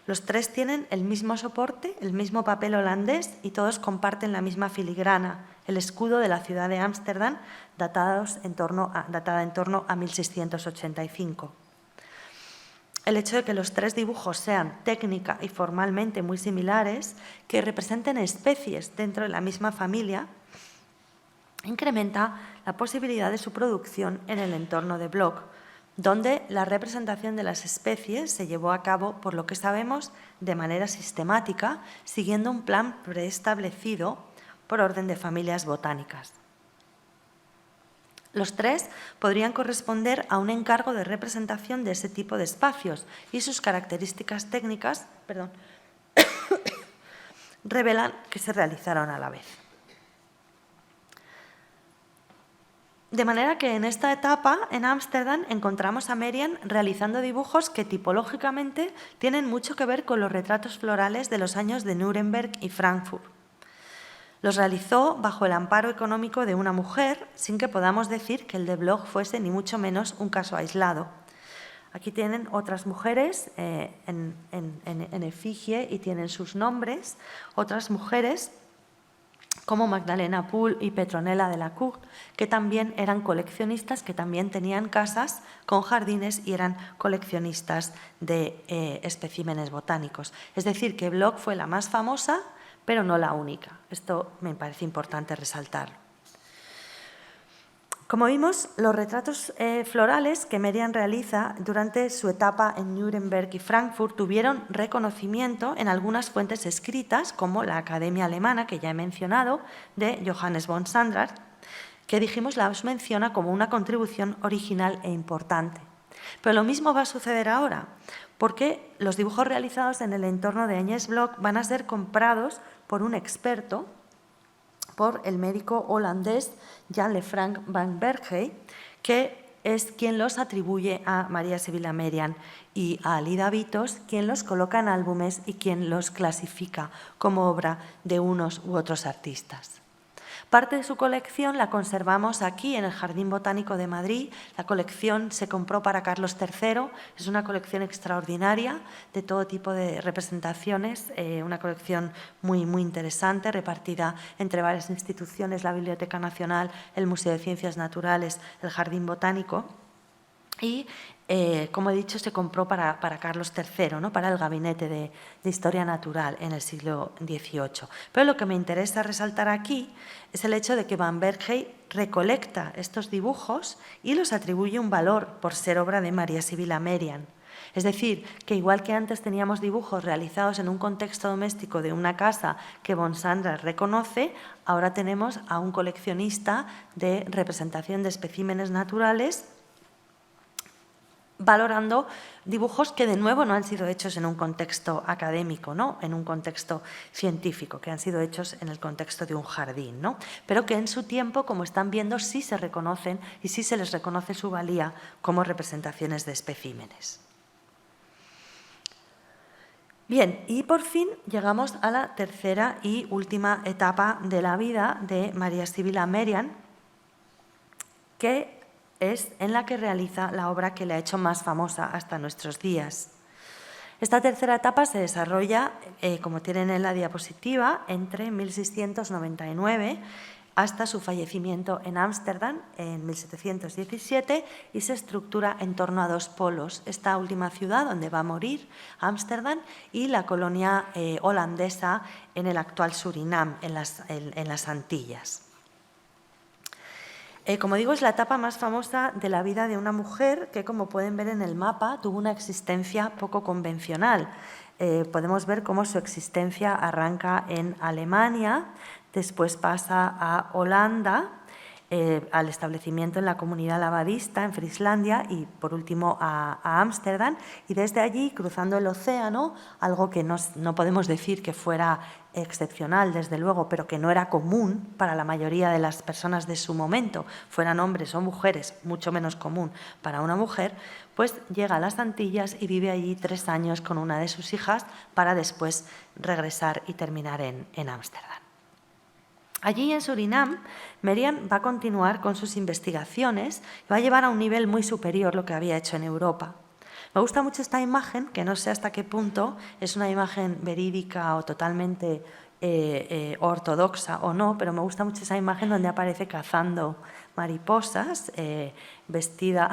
Los tres tienen el mismo soporte, el mismo papel holandés y todos comparten la misma filigrana, el escudo de la ciudad de Ámsterdam, datada en torno a 1685. El hecho de que los tres dibujos sean técnica y formalmente muy similares, que representen especies dentro de la misma familia, incrementa la posibilidad de su producción en el entorno de Bloch, donde la representación de las especies se llevó a cabo, por lo que sabemos, de manera sistemática, siguiendo un plan preestablecido por orden de familias botánicas. Los tres podrían corresponder a un encargo de representación de ese tipo de espacios y sus características técnicas revelan que se realizaron a la vez. De manera que en esta etapa, en Ámsterdam, encontramos a Merian realizando dibujos que tipológicamente tienen mucho que ver con los retratos florales de los años de Nuremberg y Frankfurt. Los realizó bajo el amparo económico de una mujer, sin que podamos decir que el de Bloch fuese ni mucho menos un caso aislado. Aquí tienen otras mujeres en efigie y tienen sus nombres, otras mujeres como Magdalena Pohl y Petronella de la Cour, que también eran coleccionistas, que también tenían casas con jardines y eran coleccionistas de especímenes botánicos. Es decir, que Bloch fue la más famosa, pero no la única. Esto me parece importante resaltarlo. Como vimos, los retratos florales que Merian realiza durante su etapa en Nuremberg y Frankfurt tuvieron reconocimiento en algunas fuentes escritas, como la Academia Alemana, que ya he mencionado, de Johannes von Sandrart, que dijimos las menciona como una contribución original e importante. Pero lo mismo va a suceder ahora, porque los dibujos realizados en el entorno de Agnes Bloch van a ser comprados por un experto, por el médico holandés Jan Lefranc van Berghey, que es quien los atribuye a María Sibylla Merian, y a Alida Vitos, quien los coloca en álbumes y quien los clasifica como obra de unos u otros artistas. Parte de su colección la conservamos aquí en el Jardín Botánico de Madrid. La colección se compró para Carlos III. Es una colección extraordinaria de todo tipo de representaciones, una colección muy, muy interesante, repartida entre varias instituciones, la Biblioteca Nacional, el Museo de Ciencias Naturales, el Jardín Botánico. Y, como he dicho, se compró para Carlos III, ¿no? Para el Gabinete de Historia Natural en el siglo XVIII. Pero lo que me interesa resaltar aquí es el hecho de que Van Berghey recolecta estos dibujos y los atribuye un valor por ser obra de María Sibylla Merian. Es decir, que igual que antes teníamos dibujos realizados en un contexto doméstico de una casa que von Sandrart reconoce, ahora tenemos a un coleccionista de representación de especímenes naturales valorando dibujos que de nuevo no han sido hechos en un contexto académico, ¿no? En un contexto científico, que han sido hechos en el contexto de un jardín, ¿no? Pero que en su tiempo, como están viendo, sí se reconocen y sí se les reconoce su valía como representaciones de especímenes. Bien, y por fin llegamos a la tercera y última etapa de la vida de María Sibylla Merian, que es en la que realiza la obra que le ha hecho más famosa hasta nuestros días. Esta tercera etapa se desarrolla, como tienen en la diapositiva, entre 1699 hasta su fallecimiento en Ámsterdam en 1717 y se estructura en torno a dos polos. Esta última ciudad donde va a morir, Ámsterdam, y la colonia holandesa en el actual Surinam, en las Antillas. Como digo, es la etapa más famosa de la vida de una mujer que, como pueden ver en el mapa, tuvo una existencia poco convencional. Podemos ver cómo su existencia arranca en Alemania, después pasa a Holanda, al establecimiento en la comunidad lavadista en Frieslandia y, por último, a Ámsterdam. Y desde allí, cruzando el océano, algo que no podemos decir que fuera excepcional, desde luego, pero que no era común para la mayoría de las personas de su momento, fueran hombres o mujeres, mucho menos común para una mujer, pues llega a las Antillas y vive allí 3 años con una de sus hijas para después regresar y terminar en Ámsterdam. Allí en Surinam, Merian va a continuar con sus investigaciones y va a llevar a un nivel muy superior lo que había hecho en Europa. Me gusta mucho esta imagen, que no sé hasta qué punto es una imagen verídica o totalmente ortodoxa o no, pero me gusta mucho esa imagen donde aparece cazando mariposas, vestida,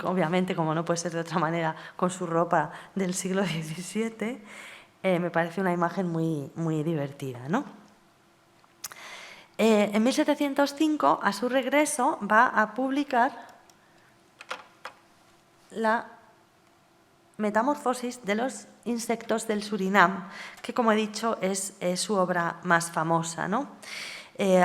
obviamente, como no puede ser de otra manera, con su ropa del siglo XVII. Me parece una imagen muy, muy divertida, ¿no? En 1705, a su regreso, va a publicar la Metamorfosis de los insectos del Surinam, que, como he dicho, es su obra más famosa, ¿no?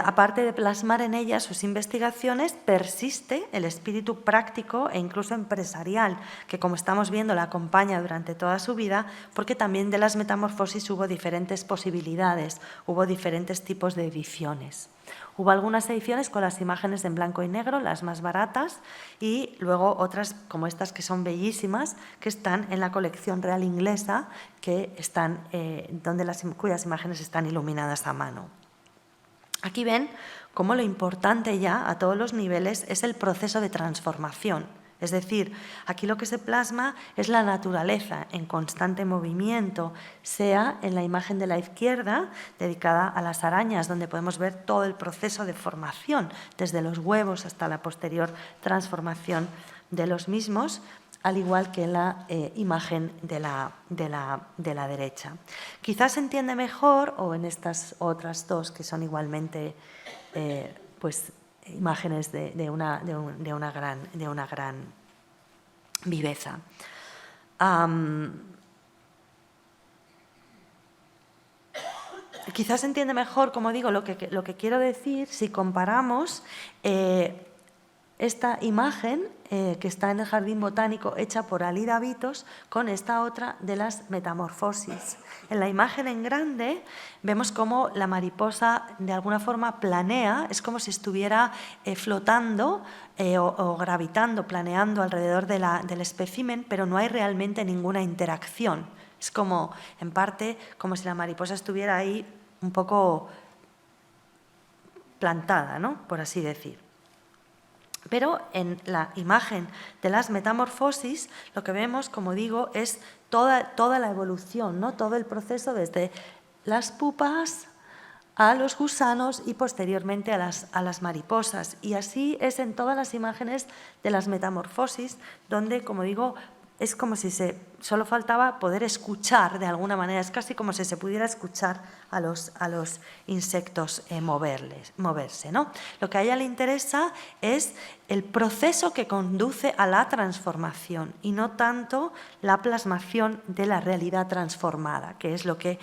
Aparte de plasmar en ella sus investigaciones, persiste el espíritu práctico e incluso empresarial, que, como estamos viendo, la acompaña durante toda su vida, porque también de las metamorfosis hubo diferentes posibilidades, hubo diferentes tipos de ediciones. Hubo algunas ediciones con las imágenes en blanco y negro, las más baratas, y luego otras como estas que son bellísimas, que están en la colección real inglesa, que están, cuyas imágenes están iluminadas a mano. Aquí ven cómo lo importante ya a todos los niveles es el proceso de transformación. Es decir, aquí lo que se plasma es la naturaleza en constante movimiento, sea en la imagen de la izquierda, dedicada a las arañas, donde podemos ver todo el proceso de formación, desde los huevos hasta la posterior transformación de los mismos, al igual que en la imagen de la derecha. Quizás se entiende mejor, o en estas otras dos que son igualmente pues, imágenes de una gran viveza. Quizás se entiende mejor, como digo, lo que quiero decir si comparamos esta imagen que está en el Jardín Botánico, hecha por Alida Vitos, con esta otra de las metamorfosis. En la imagen en grande vemos cómo la mariposa de alguna forma planea, es como si estuviera flotando o gravitando, planeando alrededor del espécimen, pero no hay realmente ninguna interacción. Es como, en parte, como si la mariposa estuviera ahí un poco plantada, ¿no? Por así decir. Pero en la imagen de las metamorfosis lo que vemos, como digo, es toda la evolución, ¿no? Todo el proceso desde las pupas a los gusanos y posteriormente a las mariposas. Y así es en todas las imágenes de las metamorfosis, donde, como digo, es como si solo faltaba poder escuchar de alguna manera, es casi como si se pudiera escuchar a los insectos moverse, ¿no? Lo que a ella le interesa es el proceso que conduce a la transformación y no tanto la plasmación de la realidad transformada, que es lo que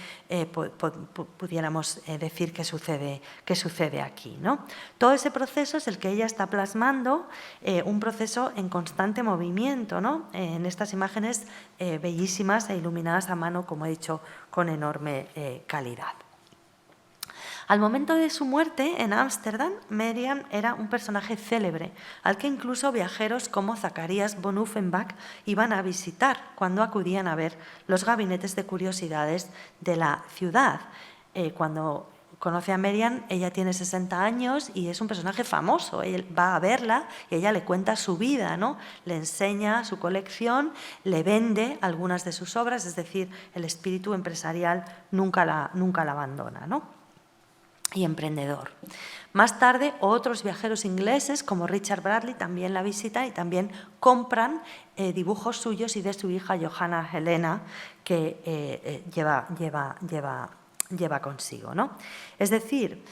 pudiéramos decir que sucede aquí, ¿no? Todo ese proceso es el que ella está plasmando, un proceso en constante movimiento, ¿no? En estas imágenes bellísimas e iluminadas a mano, como he dicho, con enorme calidad. Al momento de su muerte en Ámsterdam, Merian era un personaje célebre, al que incluso viajeros como Zacharias von Uffenbach iban a visitar cuando acudían a ver los gabinetes de curiosidades de la ciudad. Cuando conoce a Merian, ella tiene 60 años y es un personaje famoso. Él va a verla y ella le cuenta su vida, ¿no? Le enseña su colección, le vende algunas de sus obras, es decir, el espíritu empresarial nunca la abandona, ¿no? Y emprendedor. Más tarde, otros viajeros ingleses, como Richard Bradley, también la visitan y también compran dibujos suyos y de su hija Johanna Helena, que lleva consigo, ¿no? Es decir,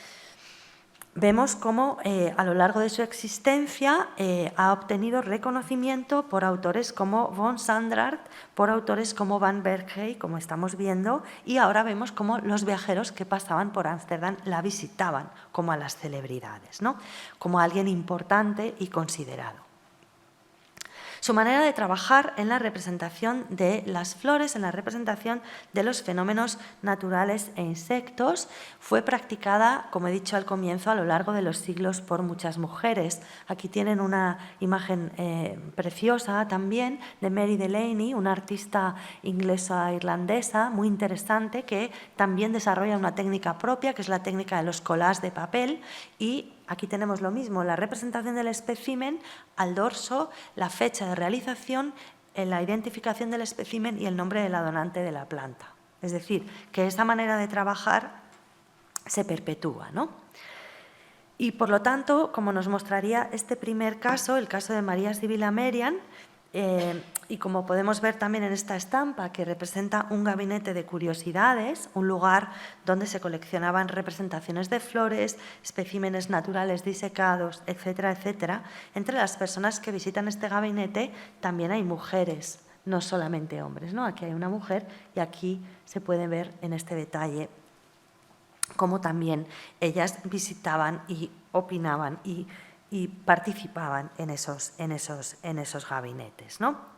vemos cómo a lo largo de su existencia ha obtenido reconocimiento por autores como von Sandrart, por autores como Van Berkey, como estamos viendo, y ahora vemos cómo los viajeros que pasaban por Ámsterdam la visitaban como a las celebridades, ¿no? Como a alguien importante y considerado. Su manera de trabajar en la representación de las flores, en la representación de los fenómenos naturales e insectos, fue practicada, como he dicho al comienzo, a lo largo de los siglos por muchas mujeres. Aquí tienen una imagen preciosa también de Mary Delaney, una artista inglesa-irlandesa muy interesante que también desarrolla una técnica propia, que es la técnica de los collages de papel, y aquí tenemos lo mismo, la representación del espécimen, al dorso, la fecha de realización, en la identificación del espécimen y el nombre de la donante de la planta. Es decir, que esa manera de trabajar se perpetúa, ¿no? Y, por lo tanto, como nos mostraría este primer caso, el caso de María Sibila Merian, y como podemos ver también en esta estampa, que representa un gabinete de curiosidades, un lugar donde se coleccionaban representaciones de flores, especímenes naturales disecados, etcétera, etcétera. Entre las personas que visitan este gabinete también hay mujeres, no solamente hombres, ¿no? Aquí hay una mujer y aquí se puede ver en este detalle cómo también ellas visitaban y opinaban y participaban en esos gabinetes, ¿no?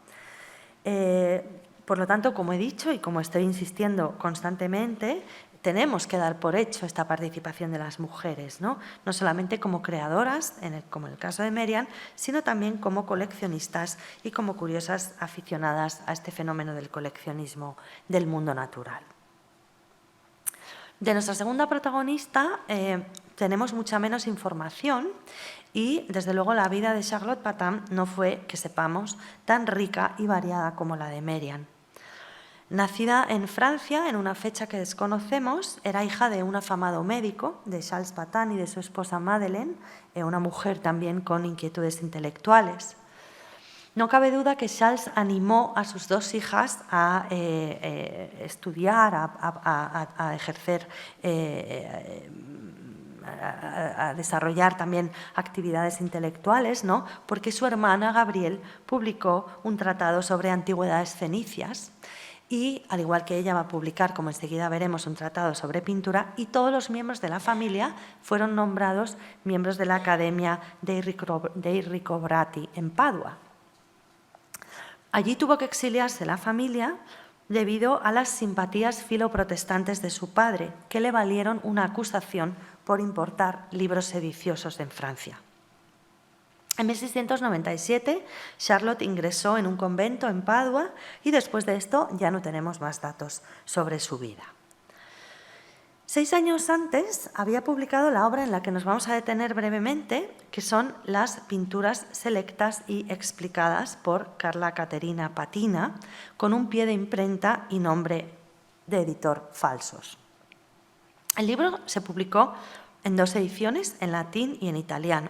Por lo tanto, como he dicho y como estoy insistiendo constantemente, tenemos que dar por hecho esta participación de las mujeres, ¿no? No solamente como creadoras, como en el caso de Merian, sino también como coleccionistas y como curiosas aficionadas a este fenómeno del coleccionismo del mundo natural. De nuestra segunda protagonista tenemos mucha menos información y, desde luego, la vida de Charlotte Patin no fue, que sepamos, tan rica y variada como la de Merian. Nacida en Francia en una fecha que desconocemos, era hija de un afamado médico, de Charles Patin y de su esposa Madeleine, una mujer también con inquietudes intelectuales. No cabe duda que Charles animó a sus dos hijas a estudiar, a ejercer, a desarrollar también actividades intelectuales, ¿no? Porque su hermana Gabrielle publicó un tratado sobre antigüedades fenicias y, al igual que ella, va a publicar, como enseguida veremos, un tratado sobre pintura, y todos los miembros de la familia fueron nombrados miembros de la Academia dei Ricovrati en Padua. Allí tuvo que exiliarse la familia debido a las simpatías filoprotestantes de su padre, que le valieron una acusación por importar libros sediciosos en Francia. En 1697, Charlotte ingresó en un convento en Padua y después de esto ya no tenemos más datos sobre su vida. 6 años antes había publicado la obra en la que nos vamos a detener brevemente, que son las pinturas selectas y explicadas por Carla Caterina Patina, con un pie de imprenta y nombre de editor falsos. El libro se publicó en 2 ediciones, en latín y en italiano.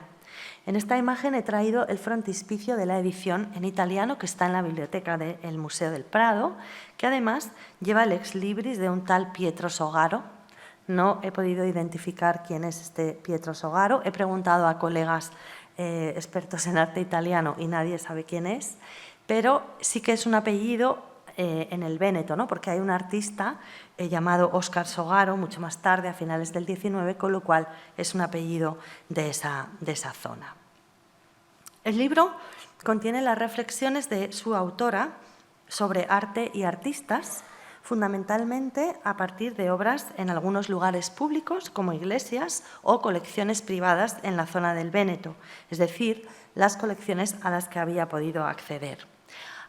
En esta imagen he traído el frontispicio de la edición en italiano que está en la biblioteca del Museo del Prado, que además lleva el ex libris de un tal Pietro Sogaro. No he podido identificar quién es este Pietro Sogaro. He preguntado a colegas expertos en arte italiano y nadie sabe quién es, pero sí que es un apellido en el Véneto, ¿no? Porque hay un artista llamado Oscar Sogaro, mucho más tarde, a finales del XIX, con lo cual es un apellido de esa zona. El libro contiene las reflexiones de su autora sobre arte y artistas, fundamentalmente a partir de obras en algunos lugares públicos, como iglesias o colecciones privadas en la zona del Véneto, es decir, las colecciones a las que había podido acceder.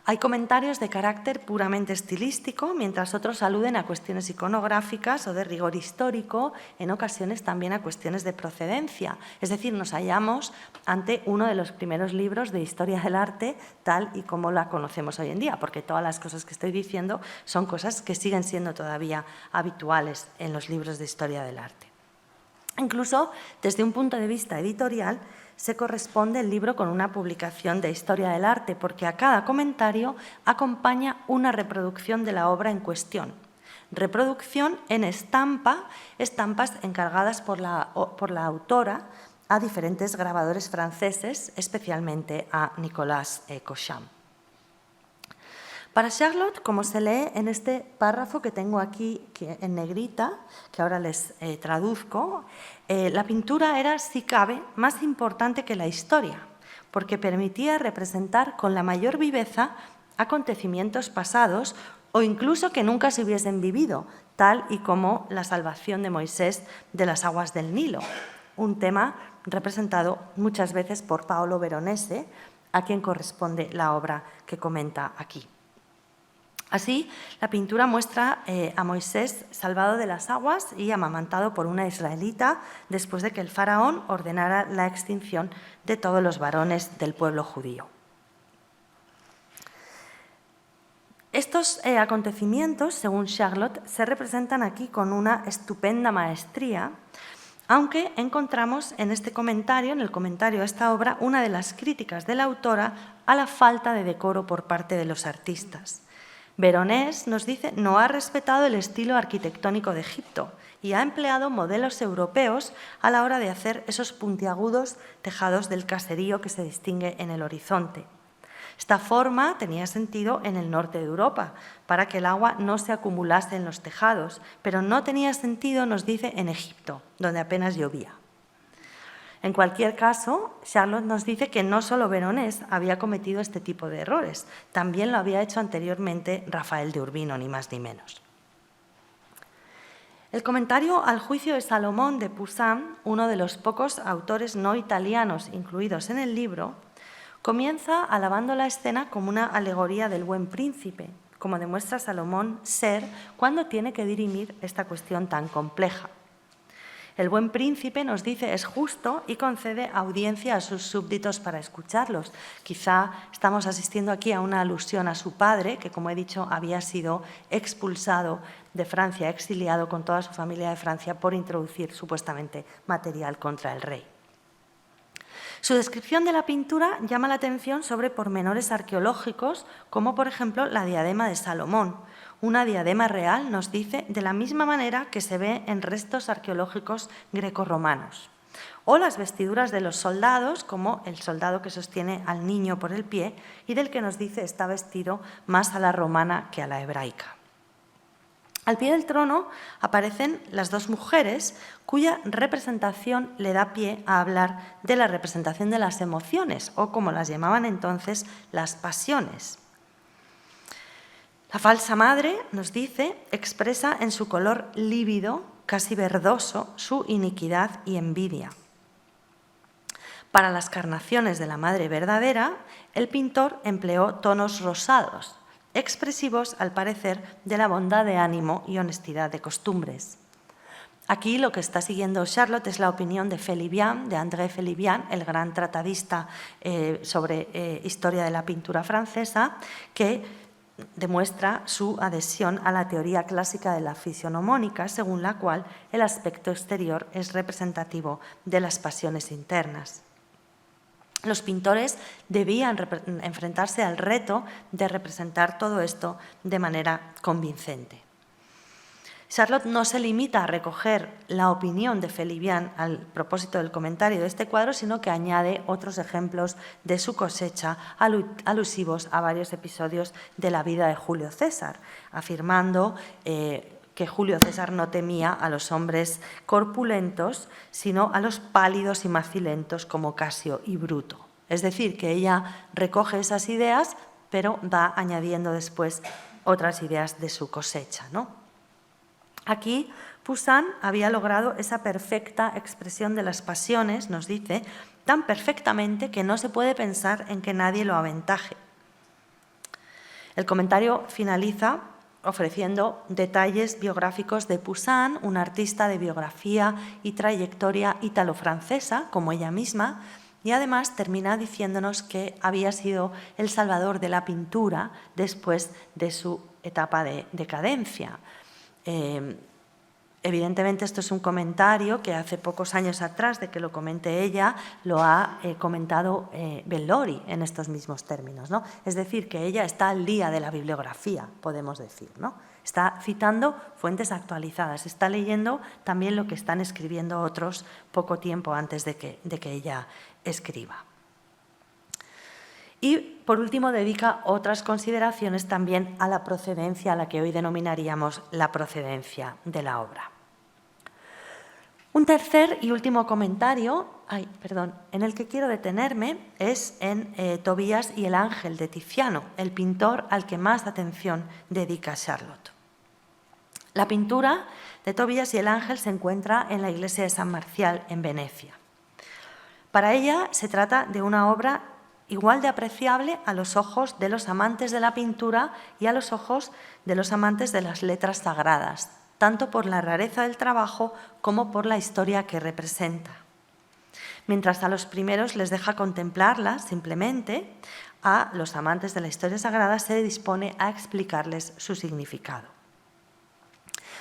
Hay comentarios de carácter puramente estilístico, mientras otros aluden a cuestiones iconográficas o de rigor histórico, en ocasiones también a cuestiones de procedencia. Es decir, nos hallamos ante uno de los primeros libros de historia del arte tal y como la conocemos hoy en día, porque todas las cosas que estoy diciendo son cosas que siguen siendo todavía habituales en los libros de historia del arte. Incluso, desde un punto de vista editorial, se corresponde el libro con una publicación de historia del arte, porque a cada comentario acompaña una reproducción de la obra en cuestión. Reproducción en estampas encargadas por la autora a diferentes grabadores franceses, especialmente a Nicolas Cauchamp. Para Charlotte, como se lee en este párrafo que tengo aquí en negrita, que ahora les traduzco, la pintura era, si cabe, más importante que la historia, porque permitía representar con la mayor viveza acontecimientos pasados o incluso que nunca se hubiesen vivido, tal y como la salvación de Moisés de las aguas del Nilo, un tema representado muchas veces por Paolo Veronese, a quien corresponde la obra que comenta aquí. Así, la pintura muestra a Moisés salvado de las aguas y amamantado por una israelita después de que el faraón ordenara la extinción de todos los varones del pueblo judío. Estos acontecimientos, según Charlotte, se representan aquí con una estupenda maestría, aunque encontramos en este comentario, en el comentario a esta obra, una de las críticas de la autora a la falta de decoro por parte de los artistas. Veronés nos dice, no ha respetado el estilo arquitectónico de Egipto y ha empleado modelos europeos a la hora de hacer esos puntiagudos tejados del caserío que se distingue en el horizonte. Esta forma tenía sentido en el norte de Europa, para que el agua no se acumulase en los tejados, pero no tenía sentido, nos dice, en Egipto, donde apenas llovía. En cualquier caso, Charlotte nos dice que no solo Veronés había cometido este tipo de errores, también lo había hecho anteriormente Rafael de Urbino, ni más ni menos. El comentario al juicio de Salomón de Poussin, uno de los pocos autores no italianos incluidos en el libro, comienza alabando la escena como una alegoría del buen príncipe, como demuestra Salomón ser cuando tiene que dirimir esta cuestión tan compleja. El buen príncipe, nos dice, es justo y concede audiencia a sus súbditos para escucharlos. Quizá estamos asistiendo aquí a una alusión a su padre, que, como he dicho, había sido expulsado de Francia, exiliado con toda su familia de Francia por introducir supuestamente material contra el rey. Su descripción de la pintura llama la atención sobre pormenores arqueológicos, como por ejemplo la diadema de Salomón. Una diadema real, nos dice, de la misma manera que se ve en restos arqueológicos grecorromanos. O las vestiduras de los soldados, como el soldado que sostiene al niño por el pie y del que nos dice está vestido más a la romana que a la hebraica. Al pie del trono aparecen las dos mujeres cuya representación le da pie a hablar de la representación de las emociones, o como las llamaban entonces, las pasiones. La falsa madre, nos dice, expresa en su color lívido, casi verdoso, su iniquidad y envidia. Para las carnaciones de la madre verdadera, el pintor empleó tonos rosados, expresivos, al parecer, de la bondad de ánimo y honestidad de costumbres. Aquí lo que está siguiendo Charlotte es la opinión de Felibian, de André Felibian, el gran tratadista sobre historia de la pintura francesa, que demuestra su adhesión a la teoría clásica de la fisionomónica, según la cual el aspecto exterior es representativo de las pasiones internas. Los pintores debían enfrentarse al reto de representar todo esto de manera convincente. Charlotte no se limita a recoger la opinión de Felibian al propósito del comentario de este cuadro, sino que añade otros ejemplos de su cosecha alusivos a varios episodios de la vida de Julio César, afirmando que Julio César no temía a los hombres corpulentos, sino a los pálidos y macilentos como Casio y Bruto. Es decir, que ella recoge esas ideas, pero va añadiendo después otras ideas de su cosecha, ¿no? Aquí, Poussin había logrado esa perfecta expresión de las pasiones, nos dice, tan perfectamente que no se puede pensar en que nadie lo aventaje. El comentario finaliza ofreciendo detalles biográficos de Poussin, una artista de biografía y trayectoria ítalo-francesa, como ella misma, y además termina diciéndonos que había sido el salvador de la pintura después de su etapa de decadencia. Evidentemente esto es un comentario que hace pocos años atrás de que lo comente ella, lo ha comentado Bellori en estos mismos términos, ¿no? Es decir, que ella está al día de la bibliografía, podemos decir, ¿no? Está citando fuentes actualizadas, está leyendo también lo que están escribiendo otros poco tiempo antes de que ella escriba. Y, por último, dedica otras consideraciones también a la procedencia, a la que hoy denominaríamos la procedencia de la obra. Un tercer y último comentario, en el que quiero detenerme es en Tobías y el ángel de Tiziano, el pintor al que más atención dedica Charlotte. La pintura de Tobías y el ángel se encuentra en la iglesia de San Marcial, en Venecia. Para ella se trata de una obra igual de apreciable a los ojos de los amantes de la pintura y a los ojos de los amantes de las letras sagradas, tanto por la rareza del trabajo como por la historia que representa. Mientras a los primeros les deja contemplarla simplemente, a los amantes de la historia sagrada se dispone a explicarles su significado.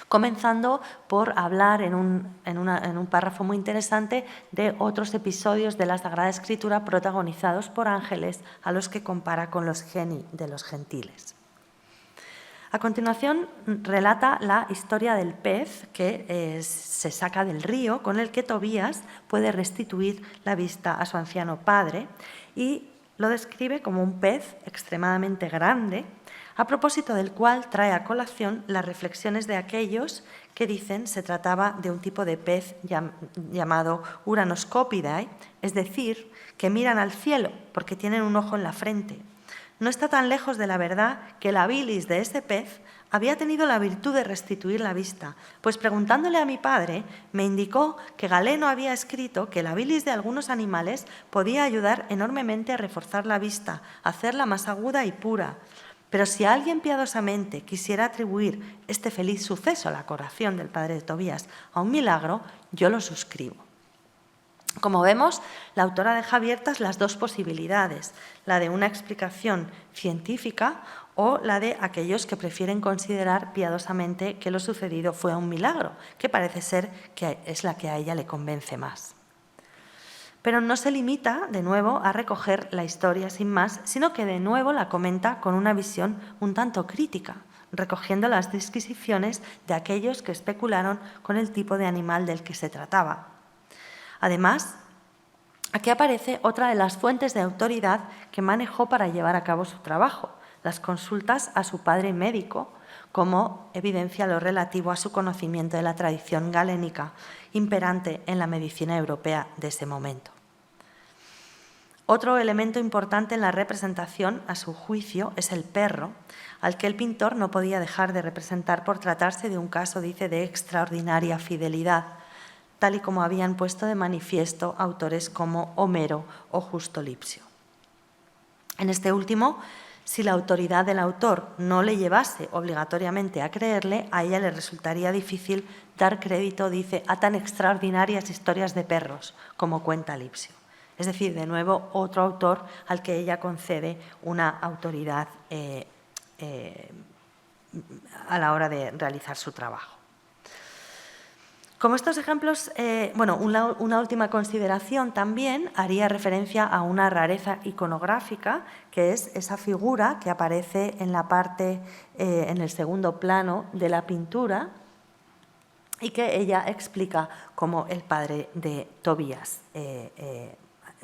Comenzando por hablar en un párrafo muy interesante de otros episodios de la Sagrada Escritura protagonizados por ángeles a los que compara con los geni de los gentiles. A continuación relata la historia del pez que se saca del río, con el que Tobías puede restituir la vista a su anciano padre, y lo describe como un pez extremadamente grande, a propósito del cual trae a colación las reflexiones de aquellos que dicen se trataba de un tipo de pez llamado Uranoscopidae, es decir, que miran al cielo porque tienen un ojo en la frente. No está tan lejos de la verdad que la bilis de ese pez había tenido la virtud de restituir la vista, pues preguntándole a mi padre me indicó que Galeno había escrito que la bilis de algunos animales podía ayudar enormemente a reforzar la vista, a hacerla más aguda y pura. Pero si alguien piadosamente quisiera atribuir este feliz suceso, la curación del padre de Tobías, a un milagro, yo lo suscribo. Como vemos, la autora deja abiertas las dos posibilidades, la de una explicación científica o la de aquellos que prefieren considerar piadosamente que lo sucedido fue un milagro, que parece ser que es la que a ella le convence más. Pero no se limita, de nuevo, a recoger la historia sin más, sino que de nuevo la comenta con una visión un tanto crítica, recogiendo las disquisiciones de aquellos que especularon con el tipo de animal del que se trataba. Además, aquí aparece otra de las fuentes de autoridad que manejó para llevar a cabo su trabajo, las consultas a su padre médico, como evidencia lo relativo a su conocimiento de la tradición galénica imperante en la medicina europea de ese momento. Otro elemento importante en la representación, a su juicio, es el perro, al que el pintor no podía dejar de representar por tratarse de un caso, dice, de extraordinaria fidelidad, tal y como habían puesto de manifiesto autores como Homero o Justo Lipsio. En este último, si la autoridad del autor no le llevase obligatoriamente a creerle, a ella le resultaría difícil dar crédito, dice, a tan extraordinarias historias de perros como cuenta Lipsio. Es decir, de nuevo, otro autor al que ella concede una autoridad a la hora de realizar su trabajo. Como estos ejemplos, una última consideración también haría referencia a una rareza iconográfica, que es esa figura que aparece en la parte, en el segundo plano de la pintura y que ella explica como el padre de Tobías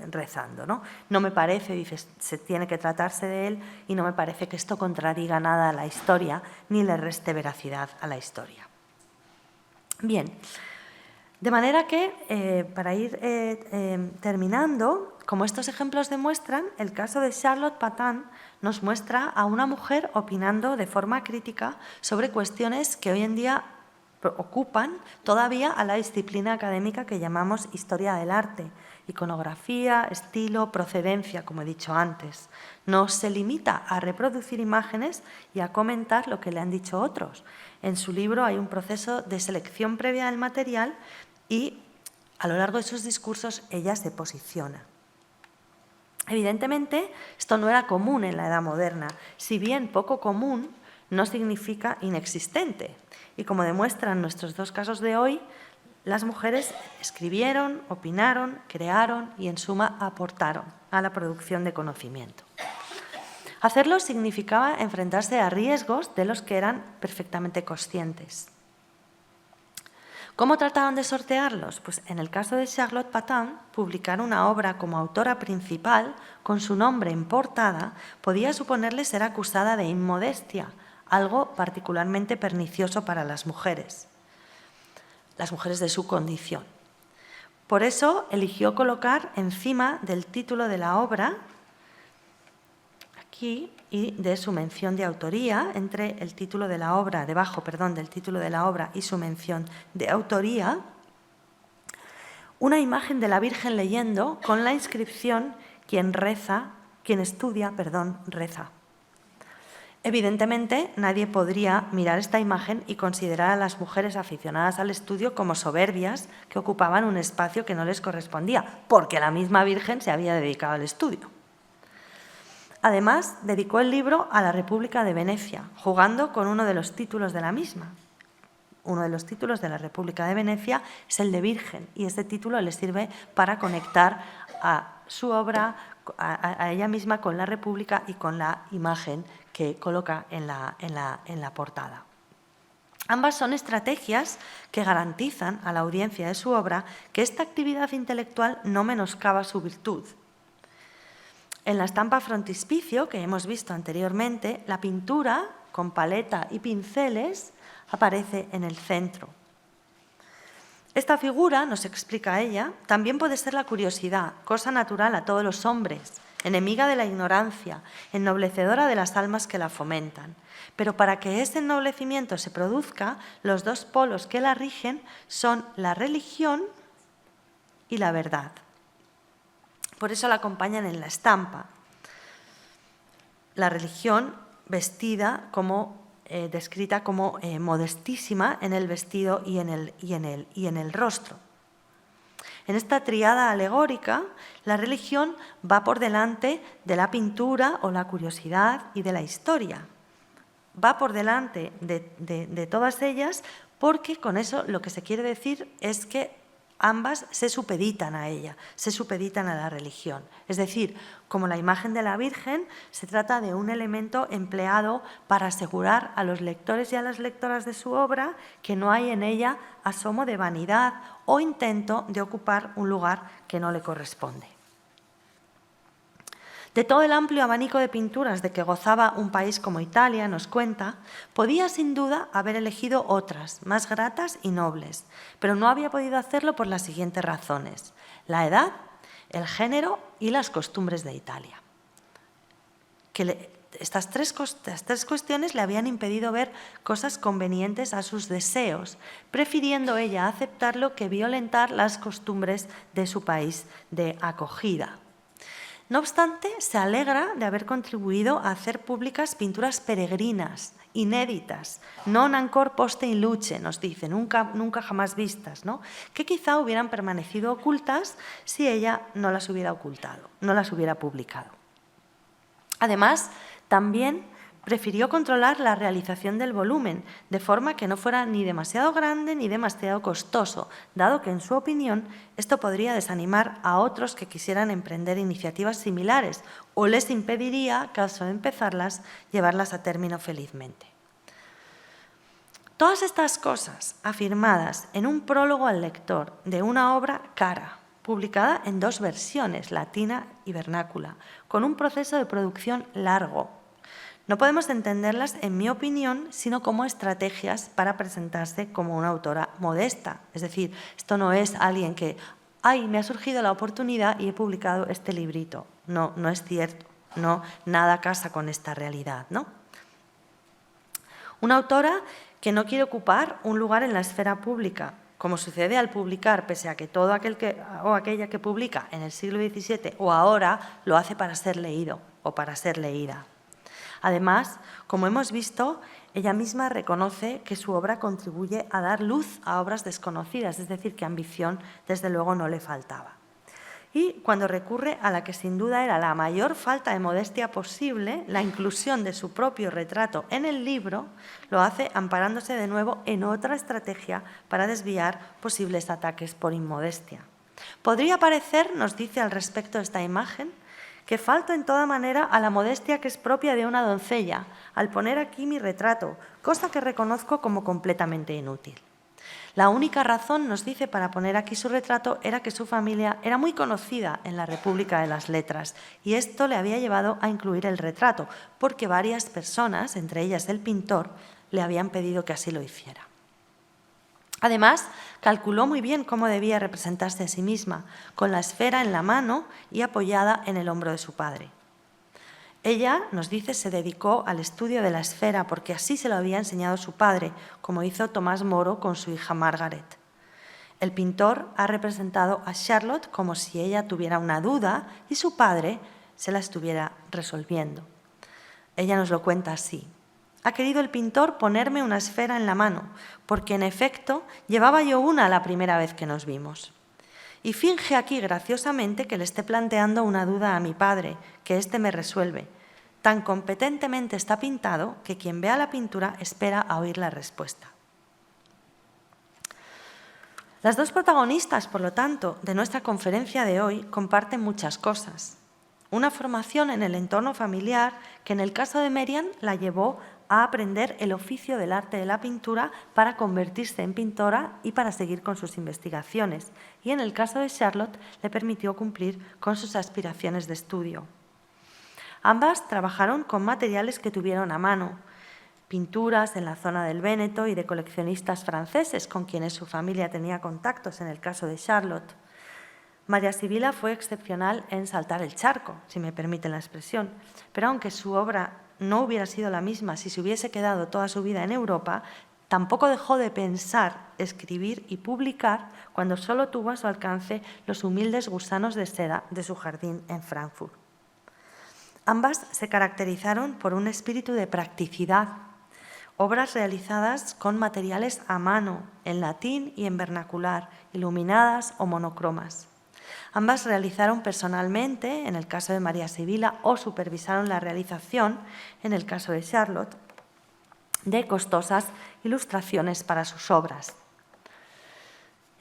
rezando, ¿no? No me parece, dice, se tiene que tratarse de él y no me parece que esto contradiga nada a la historia ni le reste veracidad a la historia. Bien, de manera que, para ir terminando, como estos ejemplos demuestran, el caso de Charlotte Patin nos muestra a una mujer opinando de forma crítica sobre cuestiones que hoy en día ocupan todavía a la disciplina académica que llamamos historia del arte, iconografía, estilo, procedencia, como he dicho antes. No se limita a reproducir imágenes y a comentar lo que le han dicho otros. En su libro hay un proceso de selección previa del material y a lo largo de sus discursos ella se posiciona. Evidentemente, esto no era común en la Edad Moderna. Si bien poco común, no significa inexistente. Y como demuestran nuestros dos casos de hoy, las mujeres escribieron, opinaron, crearon y, en suma, aportaron a la producción de conocimiento. Hacerlo significaba enfrentarse a riesgos de los que eran perfectamente conscientes. ¿Cómo trataban de sortearlos? Pues en el caso de Charlotte Patin, publicar una obra como autora principal con su nombre en portada podía suponerle ser acusada de inmodestia, algo particularmente pernicioso para las mujeres de su condición. Por eso eligió colocar encima del título de la obra, aquí, y de su mención de autoría, entre el título de la obra, del título de la obra y su mención de autoría, una imagen de la Virgen leyendo con la inscripción quien estudia, reza. Evidentemente, nadie podría mirar esta imagen y considerar a las mujeres aficionadas al estudio como soberbias que ocupaban un espacio que no les correspondía, porque la misma Virgen se había dedicado al estudio. Además, dedicó el libro a la República de Venecia, jugando con uno de los títulos de la misma. Uno de los títulos de la República de Venecia es el de Virgen, y este título le sirve para conectar a su obra, a ella misma, con la República y con la imagen que coloca en la portada. Ambas son estrategias que garantizan a la audiencia de su obra que esta actividad intelectual no menoscaba su virtud. En la estampa frontispicio que hemos visto anteriormente, la pintura con paleta y pinceles aparece en el centro. Esta figura, nos explica ella, también puede ser la curiosidad, cosa natural a todos los hombres, enemiga de la ignorancia, ennoblecedora de las almas que la fomentan. Pero para que ese ennoblecimiento se produzca, los dos polos que la rigen son la religión y la verdad. Por eso la acompañan en la estampa. La religión vestida como descrita como modestísima en el vestido y en el rostro. En esta triada alegórica, la religión va por delante de la pintura o la curiosidad y de la historia. Va por delante de todas ellas porque con eso lo que se quiere decir es que ambas se supeditan a ella, se supeditan a la religión. Es decir, como la imagen de la Virgen, se trata de un elemento empleado para asegurar a los lectores y a las lectoras de su obra que no hay en ella asomo de vanidad o intento de ocupar un lugar que no le corresponde. De todo el amplio abanico de pinturas de que gozaba un país como Italia, nos cuenta, podía sin duda haber elegido otras, más gratas y nobles, pero no había podido hacerlo por las siguientes razones: la edad, el género y las costumbres de Italia. Estas tres cuestiones le habían impedido ver cosas convenientes a sus deseos, prefiriendo ella aceptarlo que violentar las costumbres de su país de acogida. No obstante, se alegra de haber contribuido a hacer públicas pinturas peregrinas, inéditas, non ancor poste in luce, nos dice, nunca jamás vistas, ¿no? Que quizá hubieran permanecido ocultas si ella no las hubiera ocultado, no las hubiera publicado. Además, también prefirió controlar la realización del volumen, de forma que no fuera ni demasiado grande ni demasiado costoso, dado que, en su opinión, esto podría desanimar a otros que quisieran emprender iniciativas similares o les impediría, caso de empezarlas, llevarlas a término felizmente. Todas estas cosas, afirmadas en un prólogo al lector de una obra cara, publicada en 2 versiones, latina y vernácula, con un proceso de producción largo, no podemos entenderlas, en mi opinión, sino como estrategias para presentarse como una autora modesta. Es decir, esto no es alguien que, me ha surgido la oportunidad y he publicado este librito. No, no es cierto. No, nada casa con esta realidad, ¿no? Una autora que no quiere ocupar un lugar en la esfera pública, como sucede al publicar, pese a que todo aquel o aquella que publica en el siglo XVII o ahora lo hace para ser leído o para ser leída. Además, como hemos visto, ella misma reconoce que su obra contribuye a dar luz a obras desconocidas, es decir, que ambición desde luego no le faltaba. Y cuando recurre a la que sin duda era la mayor falta de modestia posible, la inclusión de su propio retrato en el libro, lo hace amparándose de nuevo en otra estrategia para desviar posibles ataques por inmodestia. Podría parecer, nos dice al respecto de esta imagen, que falto en toda manera a la modestia que es propia de una doncella al poner aquí mi retrato, cosa que reconozco como completamente inútil. La única razón, nos dice, para poner aquí su retrato era que su familia era muy conocida en la República de las Letras y esto le había llevado a incluir el retrato, porque varias personas, entre ellas el pintor, le habían pedido que así lo hiciera. Además, calculó muy bien cómo debía representarse a sí misma, con la esfera en la mano y apoyada en el hombro de su padre. Ella, nos dice, se dedicó al estudio de la esfera porque así se lo había enseñado su padre, como hizo Tomás Moro con su hija Margaret. El pintor ha representado a Charlotte como si ella tuviera una duda y su padre se la estuviera resolviendo. Ella nos lo cuenta así. Ha querido el pintor ponerme una esfera en la mano, porque en efecto llevaba yo una la primera vez que nos vimos. Y finge aquí graciosamente que le esté planteando una duda a mi padre, que éste me resuelve. Tan competentemente está pintado que quien vea la pintura espera a oír la respuesta. Las dos protagonistas, por lo tanto, de nuestra conferencia de hoy comparten muchas cosas. Una formación en el entorno familiar que en el caso de Merian la llevó a aprender el oficio del arte de la pintura para convertirse en pintora y para seguir con sus investigaciones. Y en el caso de Charlotte le permitió cumplir con sus aspiraciones de estudio. Ambas trabajaron con materiales que tuvieron a mano, pinturas en la zona del Véneto y de coleccionistas franceses con quienes su familia tenía contactos en el caso de Charlotte. María Sibila fue excepcional en saltar el charco, si me permiten la expresión, pero aunque su obra no hubiera sido la misma si se hubiese quedado toda su vida en Europa, tampoco dejó de pensar, escribir y publicar cuando solo tuvo a su alcance los humildes gusanos de seda de su jardín en Frankfurt. Ambas se caracterizaron por un espíritu de practicidad, obras realizadas con materiales a mano, en latín y en vernacular, iluminadas o monocromas. Ambas realizaron personalmente, en el caso de María Sibila, o supervisaron la realización, en el caso de Charlotte, de costosas ilustraciones para sus obras.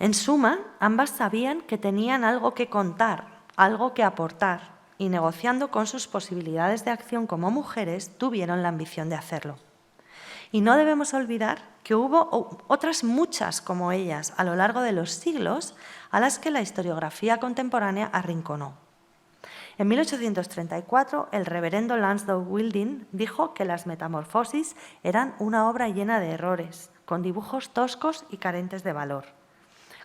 En suma, ambas sabían que tenían algo que contar, algo que aportar, y negociando con sus posibilidades de acción como mujeres, tuvieron la ambición de hacerlo. Y no debemos olvidar que hubo otras muchas como ellas a lo largo de los siglos a las que la historiografía contemporánea arrinconó. En 1834, el reverendo Lansdowne Wilding dijo que las Metamorfosis eran una obra llena de errores, con dibujos toscos y carentes de valor.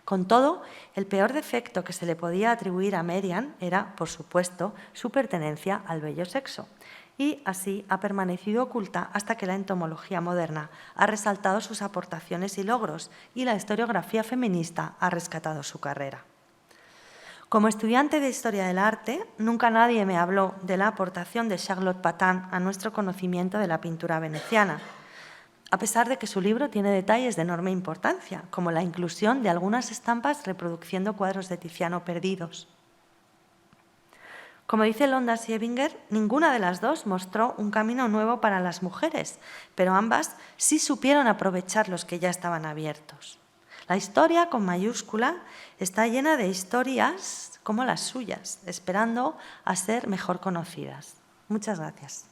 Con todo, el peor defecto que se le podía atribuir a Merian era, por supuesto, su pertenencia al bello sexo, y así ha permanecido oculta hasta que la entomología moderna ha resaltado sus aportaciones y logros y la historiografía feminista ha rescatado su carrera. Como estudiante de Historia del Arte, nunca nadie me habló de la aportación de Charlotte Patin a nuestro conocimiento de la pintura veneciana, a pesar de que su libro tiene detalles de enorme importancia, como la inclusión de algunas estampas reproduciendo cuadros de Tiziano perdidos. Como dice Londa Siebinger, ninguna de las dos mostró un camino nuevo para las mujeres, pero ambas sí supieron aprovechar los que ya estaban abiertos. La historia, con mayúscula, está llena de historias como las suyas, esperando a ser mejor conocidas. Muchas gracias.